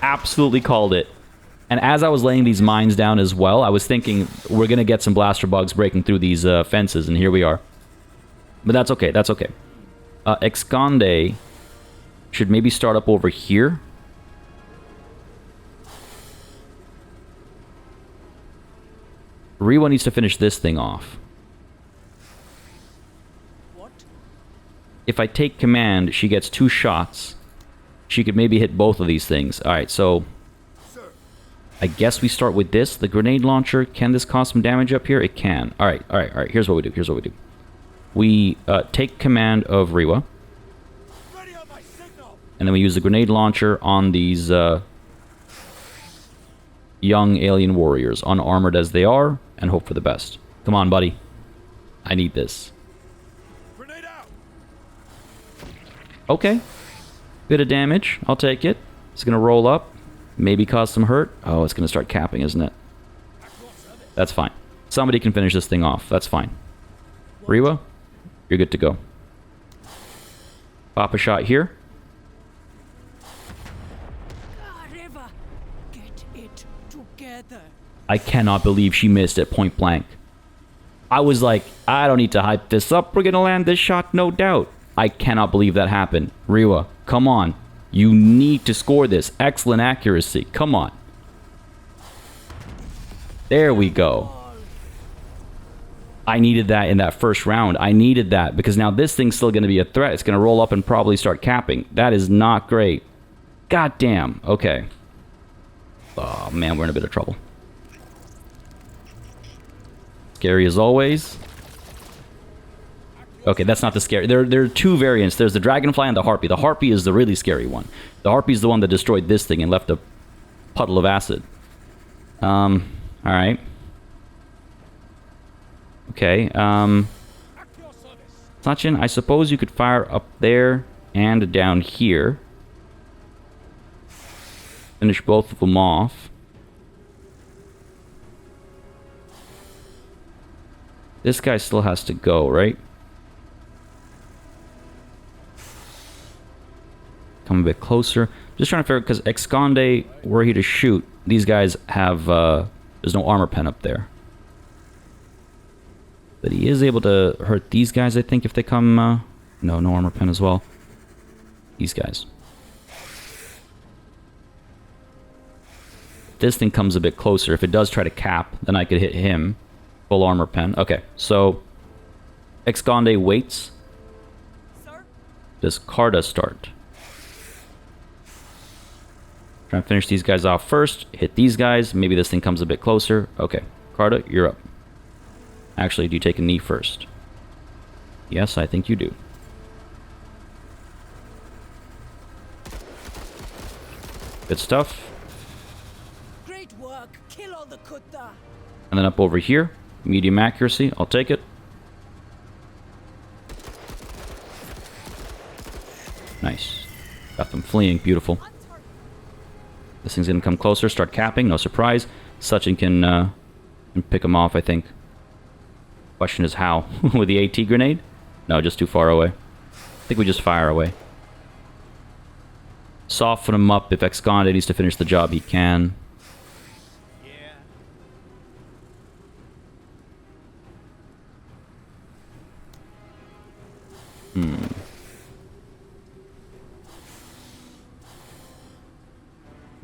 Absolutely called it. And as I was laying these mines down as well, I was thinking we're going to get some blaster bugs breaking through these fences, and here we are. But that's okay, that's okay. Exconde should maybe start up over here. Rewa needs to finish this thing off. What? If I take command, she gets 2 shots. She could maybe hit both of these things. Alright, so I guess we start with this. The grenade launcher. Can this cause some damage up here? It can. Alright. Here's what we do. We take command of Rewa. And then we use the grenade launcher on these young alien warriors, unarmored as they are, and hope for the best. Come on, buddy. I need this. Grenade out. Okay. Bit of damage. I'll take it. It's going to roll up. Maybe cause some hurt. Oh, it's going to start capping, isn't it? That's fine. Somebody can finish this thing off. That's fine. Rewa, you're good to go. Pop a shot here. River, get it together. I cannot believe she missed at point blank. I was like, I don't need to hype this up. We're going to land this shot, no doubt. I cannot believe that happened. Rewa, come on. You need to score this. Excellent accuracy. Come on. There we go. I needed that in that first round. I needed that because now this thing's still going to be a threat. It's going to roll up and probably start capping. That is not great. God damn. Okay. Oh, man, we're in a bit of trouble. Scary as always. Okay, that's not the scary. There are two variants. There's the dragonfly and the harpy. The harpy is the really scary one. The harpy is the one that destroyed this thing and left a puddle of acid. Alright. Okay, Sachin, I suppose you could fire up there and down here. Finish both of them off. This guy still has to go, right? Come a bit closer. Just trying to figure out, because Esconde, were he to shoot, these guys have, there's no armor pen up there. But he is able to hurt these guys, I think, if they come, no armor pen as well. These guys. If this thing comes a bit closer, if it does try to cap, then I could hit him. Full armor pen. Okay, so Esconde waits. Sir? Does Carta start? Try and finish these guys off first. Hit these guys. Maybe this thing comes a bit closer. Okay, Carta, you're up. Actually, do you take a knee first? Yes, I think you do. Good stuff. Great work. Kill all the kutta. And then up over here. Medium accuracy. I'll take it. Nice. Got them fleeing. Beautiful. This thing's going to come closer. Start capping. No surprise. Sachin can pick him off, I think. Question is how? With the AT grenade? No, just too far away. I think we just fire away. Soften him up. If Esconde needs to finish the job, he can.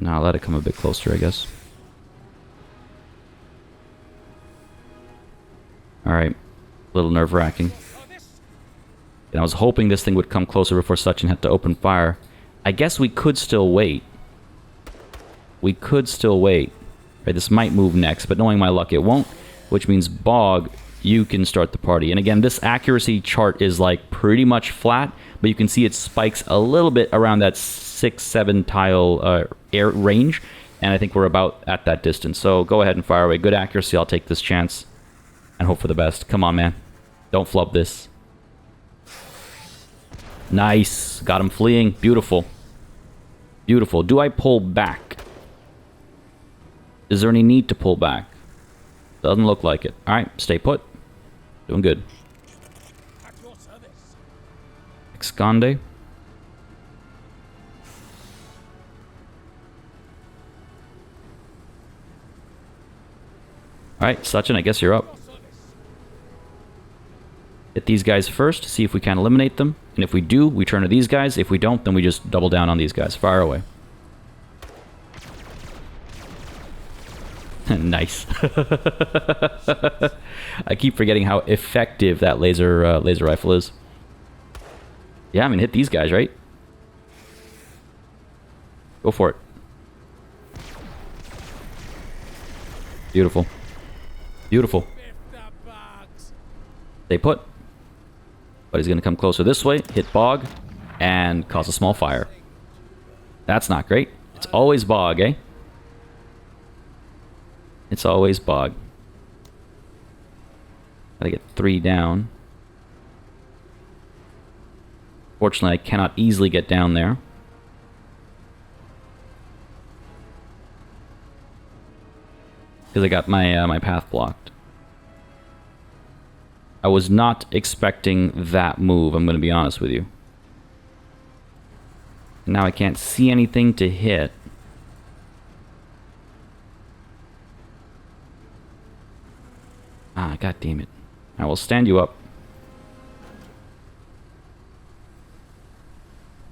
Now let it come a bit closer, I guess. Alright. A little nerve-wracking. And I was hoping this thing would come closer before Sachin had to open fire. I guess we could still wait. We could still wait. Right, this might move next, but knowing my luck, it won't. Which means, Bog, you can start the party. And again, this accuracy chart is like pretty much flat, but you can see it spikes a little bit around that 6-7 tile air range. And I think we're about at that distance. So go ahead and fire away. Good accuracy. I'll take this chance. And hope for the best. Come on, man. Don't flub this. Nice. Got him fleeing. Beautiful. Beautiful. Do I pull back? Is there any need to pull back? Doesn't look like it. Alright, stay put. Doing good. Esconde. Alright, Sachin, I guess you're up. Hit these guys first, see if we can eliminate them. And if we do, we turn to these guys. If we don't, then we just double down on these guys. Fire away. Nice. I keep forgetting how effective that laser rifle is. Yeah, I mean, hit these guys, right? Go for it. Beautiful. Beautiful. Stay put. But he's going to come closer this way, hit Bog, and cause a small fire. That's not great. It's always Bog, eh? It's always Bog. Gotta get 3 down. Fortunately, I cannot easily get down there. Because I got my my path blocked. I was not expecting that move, I'm going to be honest with you. Now I can't see anything to hit. Ah, god damn it. I will stand you up.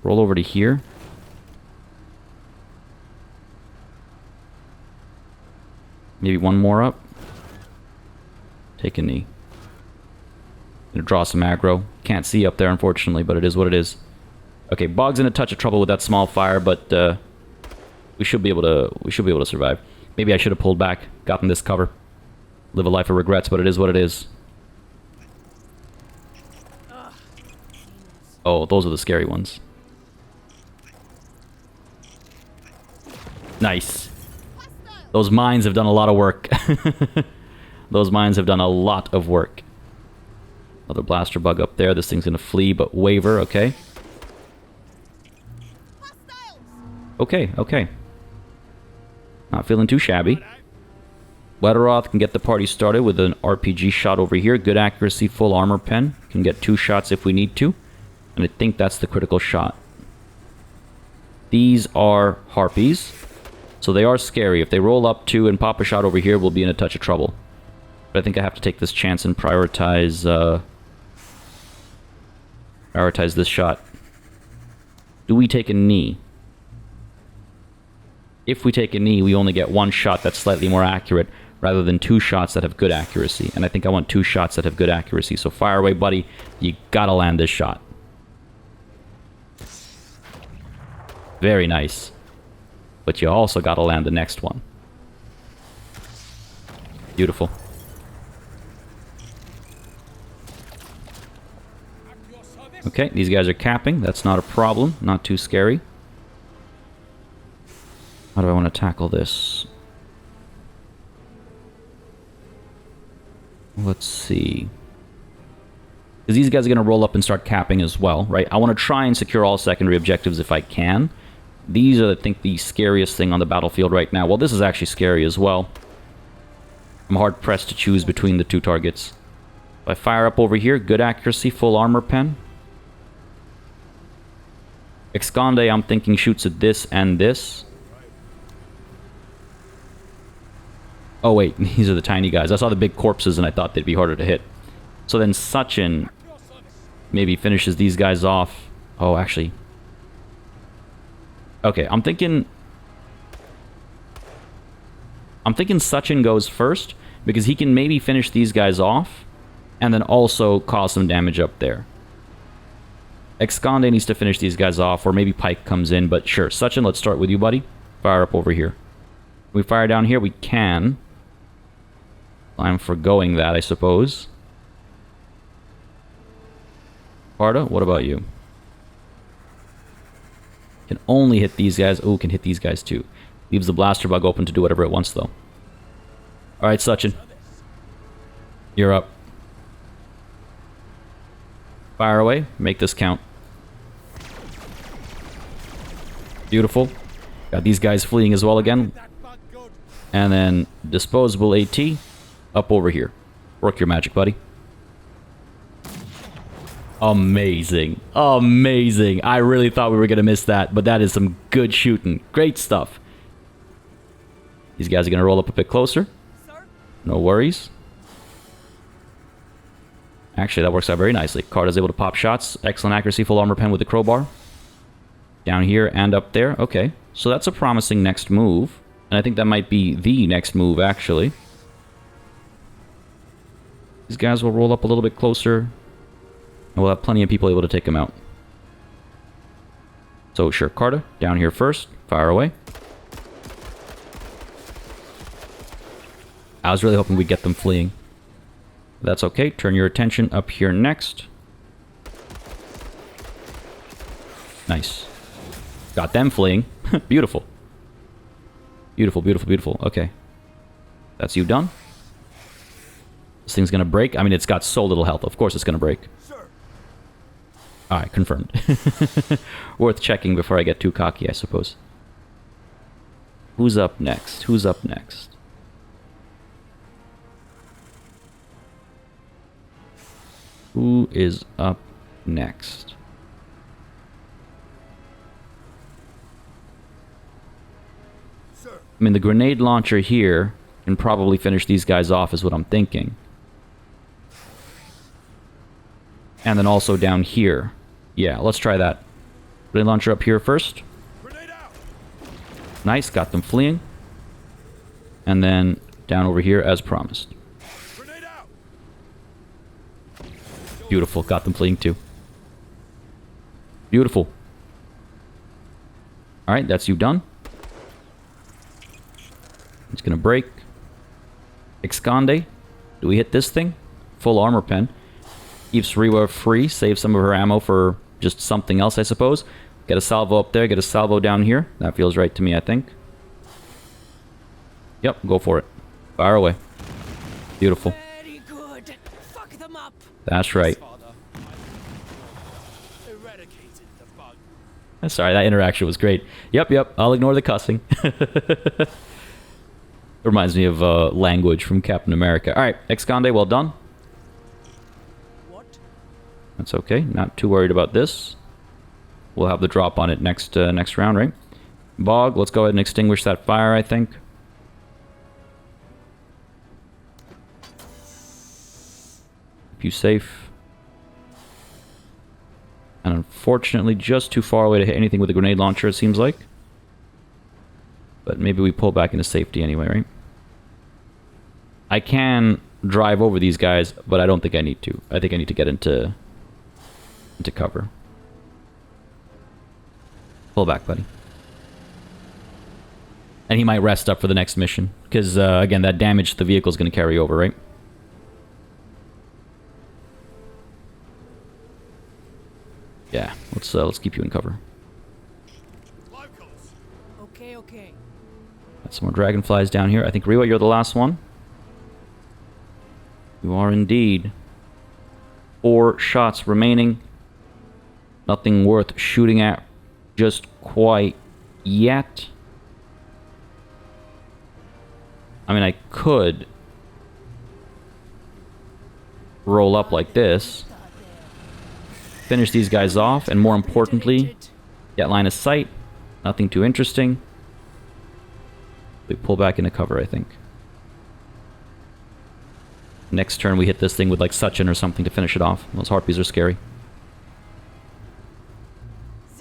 Roll over to here. Maybe one more up. Take a knee. Gonna draw some aggro. Can't see up there, unfortunately, but it is what it is. Okay, Bog's in a touch of trouble with that small fire, but we should be able to survive. Maybe I should have pulled back, gotten this cover. Live a life of regrets, but it is what it is. Oh, those are the scary ones. Nice. Those mines have done a lot of work. Those mines have done a lot of work. Another blaster bug up there. This thing's gonna flee, but waver, okay. Okay, okay. Not feeling too shabby. Wetteroth can get the party started with an RPG shot over here. Good accuracy, full armor pen. Can get 2 shots if we need to. And I think that's the critical shot. These are harpies. So they are scary. If they roll up 2 and pop a shot over here, we'll be in a touch of trouble. But I think I have to take this chance and prioritize this shot. Do we take a knee? If we take a knee, we only get 1 shot that's slightly more accurate, rather than 2 shots that have good accuracy. And I think I want 2 shots that have good accuracy. So fire away, buddy. You gotta land this shot. Very nice. But you also gotta land the next one. Beautiful. Okay, these guys are capping. That's not a problem. Not too scary. How do I want to tackle this? Let's see. Because these guys are going to roll up and start capping as well, right? I want to try and secure all secondary objectives if I can. These are, I think, the scariest thing on the battlefield right now. Well, this is actually scary as well. I'm hard-pressed to choose between the 2 targets. If I fire up over here, good accuracy, full armor pen. Esconde, I'm thinking, shoots at this and this. Oh wait, these are the tiny guys. I saw the big corpses and I thought they'd be harder to hit. So then Sachin maybe finishes these guys off. Oh, actually. Okay, I'm thinking Sachin goes first, because he can maybe finish these guys off, and then also cause some damage up there. Esconde needs to finish these guys off, or maybe Pike comes in, but sure. Sachin, let's start with you, buddy. Fire up over here. We fire down here, we can. I'm forgoing that, I suppose. Parda, what about you? Can only hit these guys. Oh, can hit these guys too. Leaves the blaster bug open to do whatever it wants, though. Alright, Sachin. You're up. Fire away. Make this count. Beautiful. Got these guys fleeing as well again. And then disposable AT up over here. Work your magic, buddy. Amazing. Amazing. I really thought we were going to miss that, but that is some good shooting. Great stuff. These guys are going to roll up a bit closer. No worries. Actually, that works out very nicely. Card is able to pop shots. Excellent accuracy, full armor pen with the crowbar. Down here and up there. Okay. So that's a promising next move. And I think that might be the next move, actually. These guys will roll up a little bit closer. And we'll have plenty of people able to take them out. So, sure, Carta, down here first. Fire away. I was really hoping we'd get them fleeing. That's okay. Turn your attention up here next. Nice. Got them fleeing. Beautiful. Beautiful, beautiful, beautiful. Okay. That's you done. This thing's gonna break. I mean, it's got so little health. Of course it's gonna break. Alright, confirmed. Worth checking before I get too cocky, I suppose. Who's up next? Who's up next? Who is up next? Sir, I mean, the grenade launcher here can probably finish these guys off is what I'm thinking. And then also down here. Yeah, let's try that. Grenade launcher up here first. grenade out. Nice, got them fleeing. And then down over here as promised. Grenade out. Beautiful, got them fleeing too. Beautiful. Alright, that's you done. It's gonna break. Esconde. Do we hit this thing? Full armor pen. Keeps Rewa free. Save some of her ammo for just something else, I suppose. Get a salvo up there. Get a salvo down here. That feels right to me, I think. Yep, go for it. Fire away. Beautiful. Very good. Fuck them up. That's right. Father, I eradicated the bug. Sorry, that interaction was great. Yep, I'll ignore the cussing. Reminds me of language from Captain America. Alright, Esconde, well done. What? That's okay. Not too worried about this. We'll have the drop on it next next round, right? Bog, let's go ahead and extinguish that fire, I think. Keep you safe. And unfortunately, just too far away to hit anything with a grenade launcher, it seems like. But maybe we pull back into safety anyway, right? I can drive over these guys, but I don't think I need to. I think I need to get into cover. Pull back, buddy. And he might rest up for the next mission. Because, again, that damage to the vehicle is going to carry over, right? Yeah, let's keep you in cover. Locals. Okay, okay. Got some more dragonflies down here. I think, Rewa, you're the last one. You are indeed. 4 shots remaining. Nothing worth shooting at just quite yet. I mean, I could roll up like this, finish these guys off, and more importantly, get line of sight. Nothing too interesting. We pull back into cover, I think. Next turn, we hit this thing with like Sachin or something to finish it off. Those harpies are scary.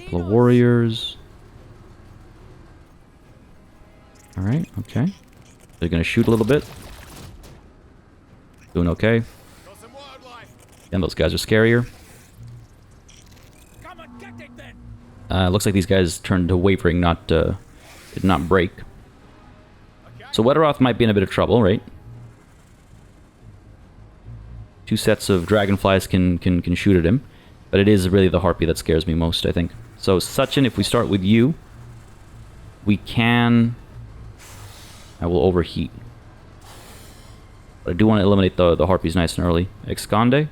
The warriors. Alright, okay. They're gonna shoot a little bit. Doing okay. Got some wildlife. And those guys are scarier. Come and get it then. Looks like these guys turned to wavering, did not break. So Wetteroth might be in a bit of trouble, right? 2 sets of dragonflies can shoot at him. But it is really the harpy that scares me most, I think. So Sachin, if we start with you, we can... I will overheat. But I do want to eliminate the harpies nice and early. Esconde.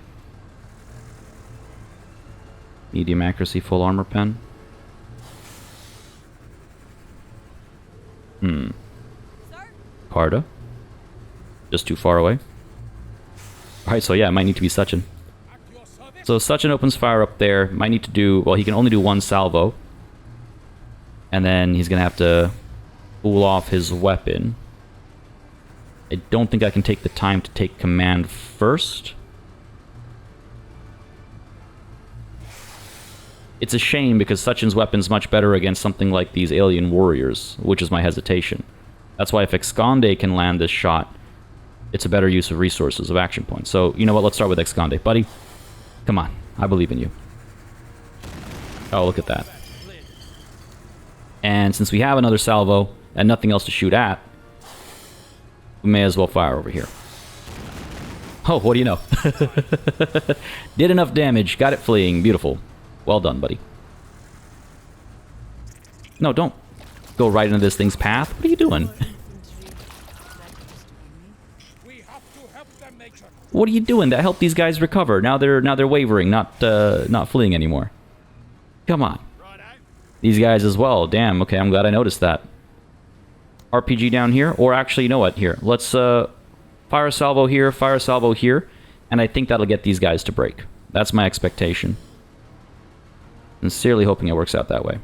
Medium accuracy, full armor pen. Carda. Just too far away. Alright, so yeah, it might need to be Sachin. So Sachin opens fire up there. Might need to do... Well, he can only do 1 salvo. And then he's going to have to cool off his weapon. I don't think I can take the time to take command first. It's a shame because Sachin's weapon's much better against something like these alien warriors, which is my hesitation. That's why if Esconde can land this shot, it's a better use of resources, of action points. So, you know what? Let's start with Esconde. Buddy, come on. I believe in you. Oh, look at that. And since we have another salvo and nothing else to shoot at, we may as well fire over here. Oh, what do you know? Did enough damage. Got it fleeing. Beautiful. Well done, buddy. No, don't go right into this thing's path. What are you doing? We have to help them, Major. What are you doing? That helped these guys recover. Now they're wavering, not fleeing anymore. Come on. Right out. These guys as well. Damn. Okay, I'm glad I noticed that. RPG down here, or actually, you know what? Here, let's fire a salvo here, and I think that'll get these guys to break. That's my expectation. Sincerely hoping it works out that way.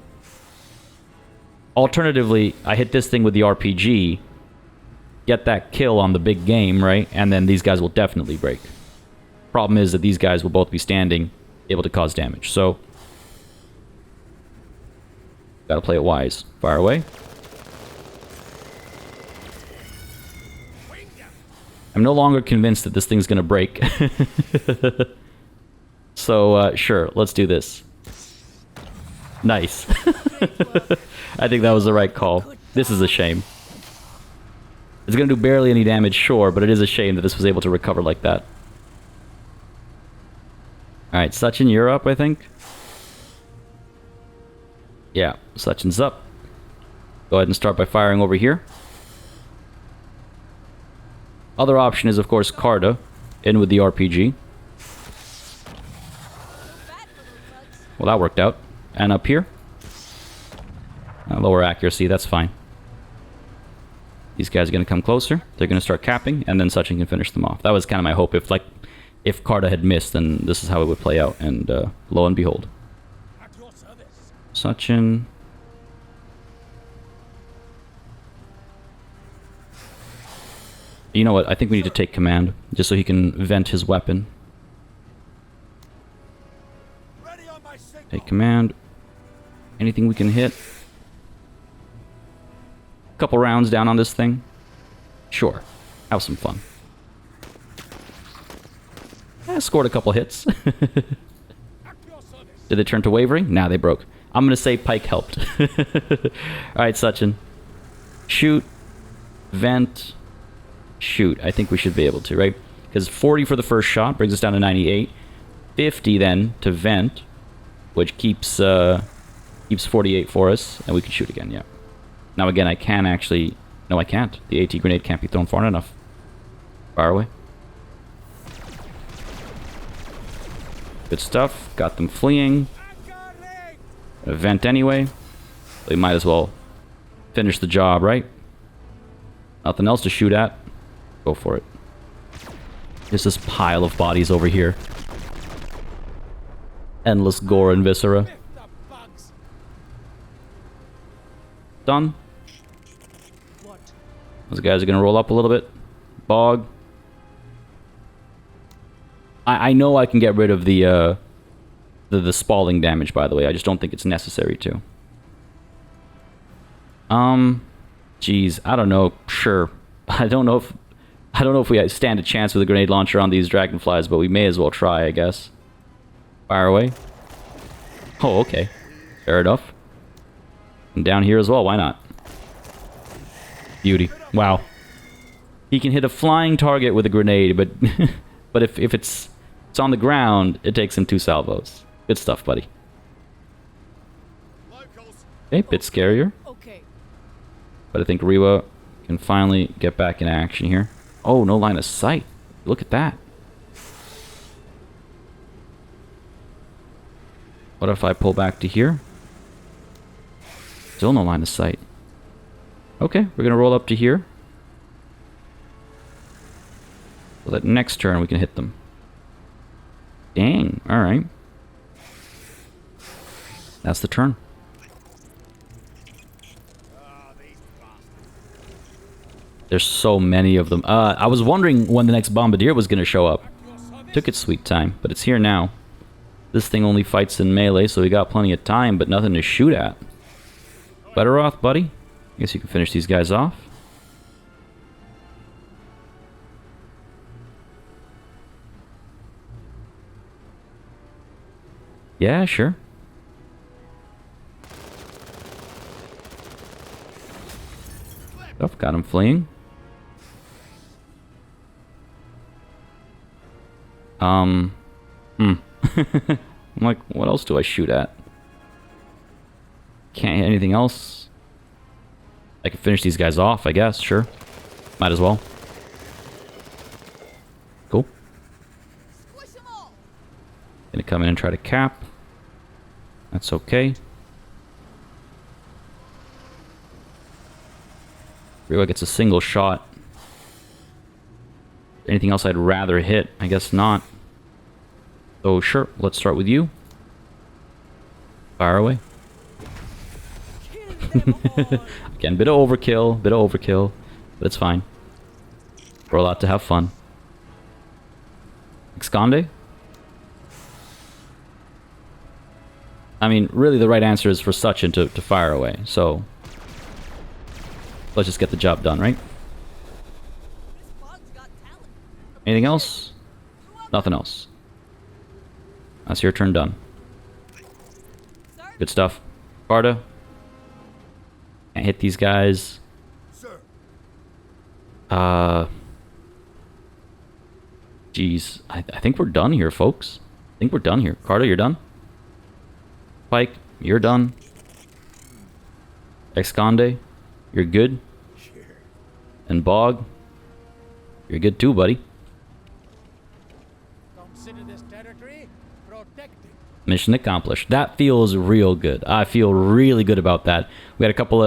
Alternatively, I hit this thing with the RPG, get that kill on the big game, right? And then these guys will definitely break. Problem is that these guys will both be standing, able to cause damage. So, gotta play it wise. Fire away. I'm no longer convinced that this thing's gonna break. So, sure, let's do this. Nice. I think that was the right call. This is a shame. It's gonna do barely any damage, sure, but it is a shame that this was able to recover like that. Alright, Sachin, you're up, I think? Yeah, Sachin's up. Go ahead and start by firing over here. Other option is, of course, Karda, in with the RPG. Well, that worked out. And up here. Lower accuracy, that's fine. These guys are going to come closer. They're going to start capping, and then Sachin can finish them off. That was kind of my hope. If Karda had missed, then this is how it would play out. And lo and behold. Sachin. You know what? I think we need to take command, just so he can vent his weapon. Take command. Anything we can hit. Couple rounds down on this thing. Sure. Have some fun. Scored a couple hits. Did they turn to wavering? Nah, they broke. I'm gonna say Pike helped. Alright, Sachin. Shoot. Vent. Shoot. I think we should be able to, right? Because 40 for the first shot brings us down to 98. 50 then to vent, which keeps 48 for us, and we can shoot again, yeah. Now again, I can actually... No, I can't. The AT grenade can't be thrown far enough. Fire away. Good stuff. Got them fleeing. Vent anyway. They might as well finish the job, right? Nothing else to shoot at. Go for it. There's this pile of bodies over here. Endless gore and viscera. Done. Those guys are gonna roll up a little bit. Bog. I know I can get rid of the spalling damage, by the way. I just don't think it's necessary to. Geez, I don't know. Sure. I don't know if we stand a chance with a grenade launcher on these dragonflies, but we may as well try, I guess. Fire away. Oh, okay. Fair enough. And down here as well, why not? Beauty. Wow. He can hit a flying target with a grenade, but but if it's on the ground, it takes him 2 salvos. Good stuff, buddy. Okay, bit scarier. Okay. But I think Rewa can finally get back in action here. Oh, no line of sight. Look at that. What if I pull back to here? Still no line of sight. Okay, we're gonna roll up to here. So that next turn we can hit them. Dang, alright. That's the turn. There's so many of them. I was wondering when the next bombardier was gonna show up. Took its sweet time, but it's here now. This thing only fights in melee, so we got plenty of time, but nothing to shoot at. Better off, buddy. I guess you can finish these guys off. Yeah, sure. Stuff got him fleeing. I'm like, what else do I shoot at? Can't hit anything else. I can finish these guys off, I guess, sure. Might as well. Cool. Gonna come in and try to cap. That's okay. Rewa gets a single shot. Anything else I'd rather hit? I guess not. So sure, let's start with you. Fire away. Kill them all. Again, bit of overkill, but it's fine. We're allowed to have fun. Esconde? I mean, really the right answer is for Sachin to fire away, so... let's just get the job done, right? This bug's got talent. Anything else? Nothing else. That's your turn done. Sir, Good stuff. Sparta. Can't hit these guys. Sir. Jeez. I think we're done here, folks. I think we're done here. Carter, you're done? Pike, you're done. Esconde, you're good. And Bog, you're good too, buddy. Consider this territory protected. Mission accomplished. That feels real good. I feel really good about that. We had a couple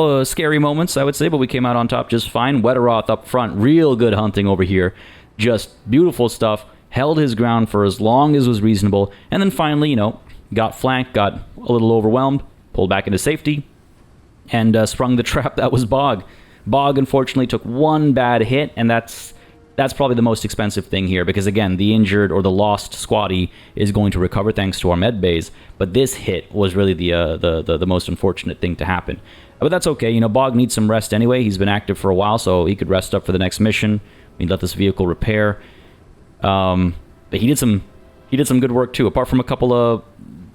of scary moments, I would say, but we came out on top just fine. Wetteroth up front, real good hunting over here. Just beautiful stuff. Held his ground for as long as was reasonable, and then finally, you know, got flanked, got a little overwhelmed, pulled back into safety, and sprung the trap that was Bog. Bog, unfortunately, took one bad hit, and that's probably the most expensive thing here, because again, the injured or the lost squatty is going to recover thanks to our med bays, but this hit was really the most unfortunate thing to happen. But that's okay, you know, Bog needs some rest anyway. He's been active for a while, so he could rest up for the next mission. We let this vehicle repair. But he did some good work too. Apart from a couple of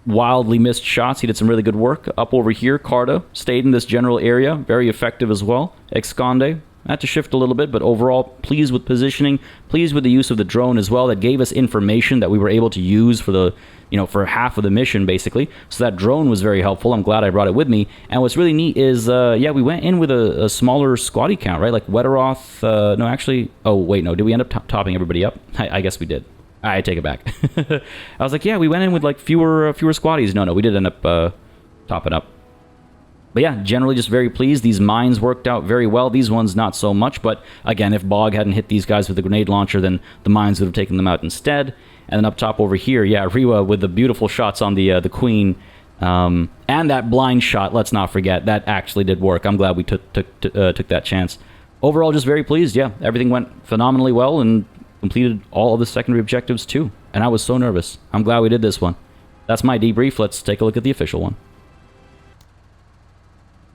wildly missed shots, he did some really good work. Up over here, Carta stayed in this general area, very effective as well. Esconde had to shift a little bit, but overall pleased with positioning, pleased with the use of the drone as well. That gave us information that we were able to use for the, you know, for half of the mission basically. So that drone was very helpful. I'm glad I brought it with me. And what's really neat is, yeah, we went in with a smaller squatty count, right? Like Wetteroth, no, actually, oh wait, no, did we end up topping everybody up? I guess we did. I take it back. I was like, yeah, we went in with like fewer squatties. No, we did end up topping up. But yeah, generally just very pleased. These mines worked out very well. These ones not so much. But again, if Bog hadn't hit these guys with the grenade launcher, then the mines would have taken them out instead. And then up top over here, yeah, Riwa with the beautiful shots on the Queen. And that blind shot, let's not forget, that actually did work. I'm glad we took that chance. Overall, just very pleased. Yeah, everything went phenomenally well and completed all of the secondary objectives too. And I was so nervous. I'm glad we did this one. That's my debrief. Let's take a look at the official one.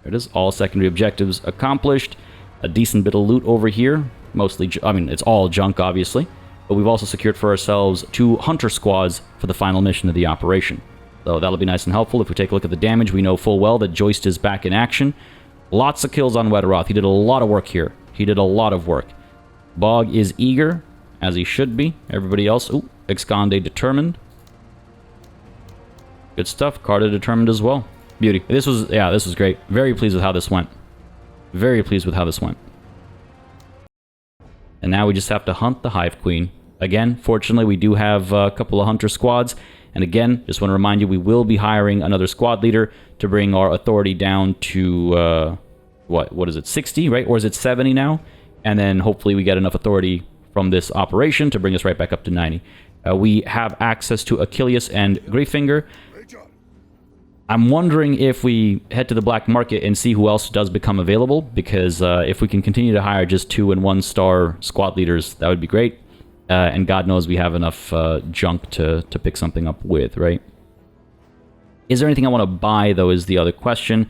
There it is. All secondary objectives accomplished. A decent bit of loot over here. Mostly, I mean, it's all junk, obviously. But we've also secured for ourselves 2 hunter squads for the final mission of the operation. So that'll be nice and helpful. If we take a look at the damage, we know full well that Joist is back in action. Lots of kills on Wetteroth. He did a lot of work here. He did a lot of work. Bog is eager, as he should be. Everybody else, ooh, Esconde determined. Good stuff. Carta determined as well. Beauty. This was great. Very pleased with how this went. Very pleased with how this went. And now we just have to hunt the Hive Queen. Again, fortunately, we do have a couple of hunter squads. And again, just want to remind you, we will be hiring another squad leader to bring our authority down to, what is it, 60, right? Or is it 70 now? And then hopefully we get enough authority from this operation to bring us right back up to 90. We have access to Achilles and Greyfinger. I'm wondering if we head to the black market and see who else does become available, because if we can continue to hire just 2- and 1-star squad leaders, that would be great. And God knows we have enough junk to pick something up with, right? Is there anything I want to buy, though, is the other question.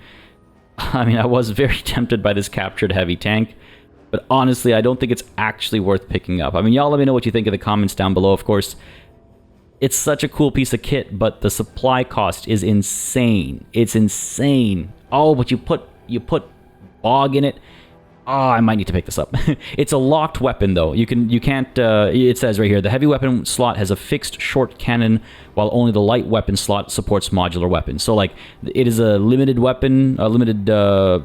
I mean, I was very tempted by this captured heavy tank, but honestly, I don't think it's actually worth picking up. I mean, y'all let me know what you think in the comments down below, of course. It's such a cool piece of kit, but the supply cost is insane. It's insane. Oh, but you put Bog in it. Oh, I might need to pick this up. It's a locked weapon, though. You can't. It says right here, the heavy weapon slot has a fixed short cannon, while only the light weapon slot supports modular weapons. So, like, it is a limited weapon, a limited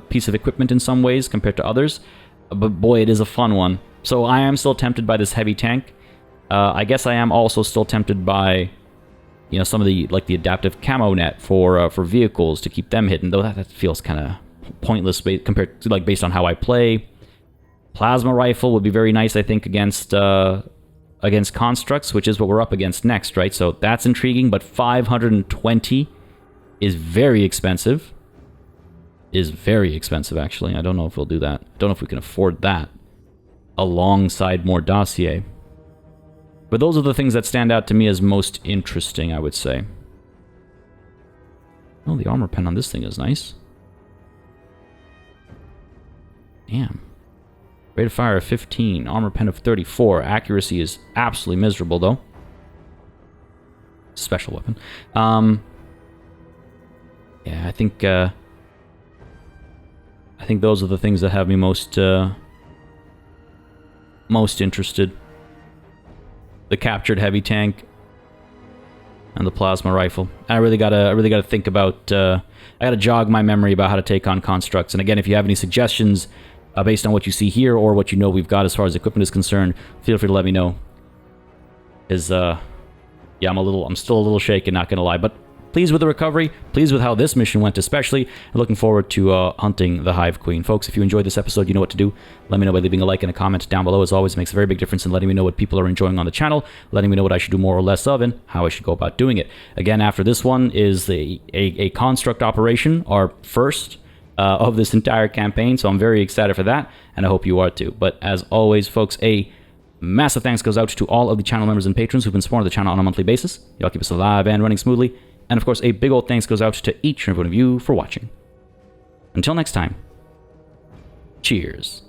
piece of equipment in some ways compared to others. But boy, it is a fun one. So I am still tempted by this heavy tank. I guess I am also still tempted by, you know, some of the, like, the adaptive camo net for vehicles to keep them hidden, though that feels kind of pointless compared to, like, based on how I play. Plasma rifle would be very nice, I think, against against constructs, which is what we're up against next, right? So that's intriguing, but 520 is very expensive. Is very expensive, actually. I don't know if we'll do that. I don't know if we can afford that alongside more dossier. But those are the things that stand out to me as most interesting, I would say. Oh, the armor pen on this thing is nice. Damn. Rate of fire of 15. Armor pen of 34. Accuracy is absolutely miserable, though. Special weapon. Yeah, I think those are the things that have me most interested. The captured heavy tank and the plasma rifle. I really gotta think about. I gotta jog my memory about how to take on constructs. And again, if you have any suggestions based on what you see here or what you know we've got as far as equipment is concerned, feel free to let me know. Yeah, I'm still a little shaken, not gonna lie, but pleased with the recovery, pleased with how this mission went especially, and looking forward to hunting the Hive Queen. Folks, if you enjoyed this episode, you know what to do. Let me know by leaving a like and a comment down below. As always, it makes a very big difference in letting me know what people are enjoying on the channel, letting me know what I should do more or less of, and how I should go about doing it. Again, after this one is a construct operation, our first of this entire campaign, so I'm very excited for that, and I hope you are too. But as always, folks, a massive thanks goes out to all of the channel members and patrons who've been supporting the channel on a monthly basis. Y'all keep us alive and running smoothly. And of course, a big old thanks goes out to each and every one of you for watching. Until next time, cheers.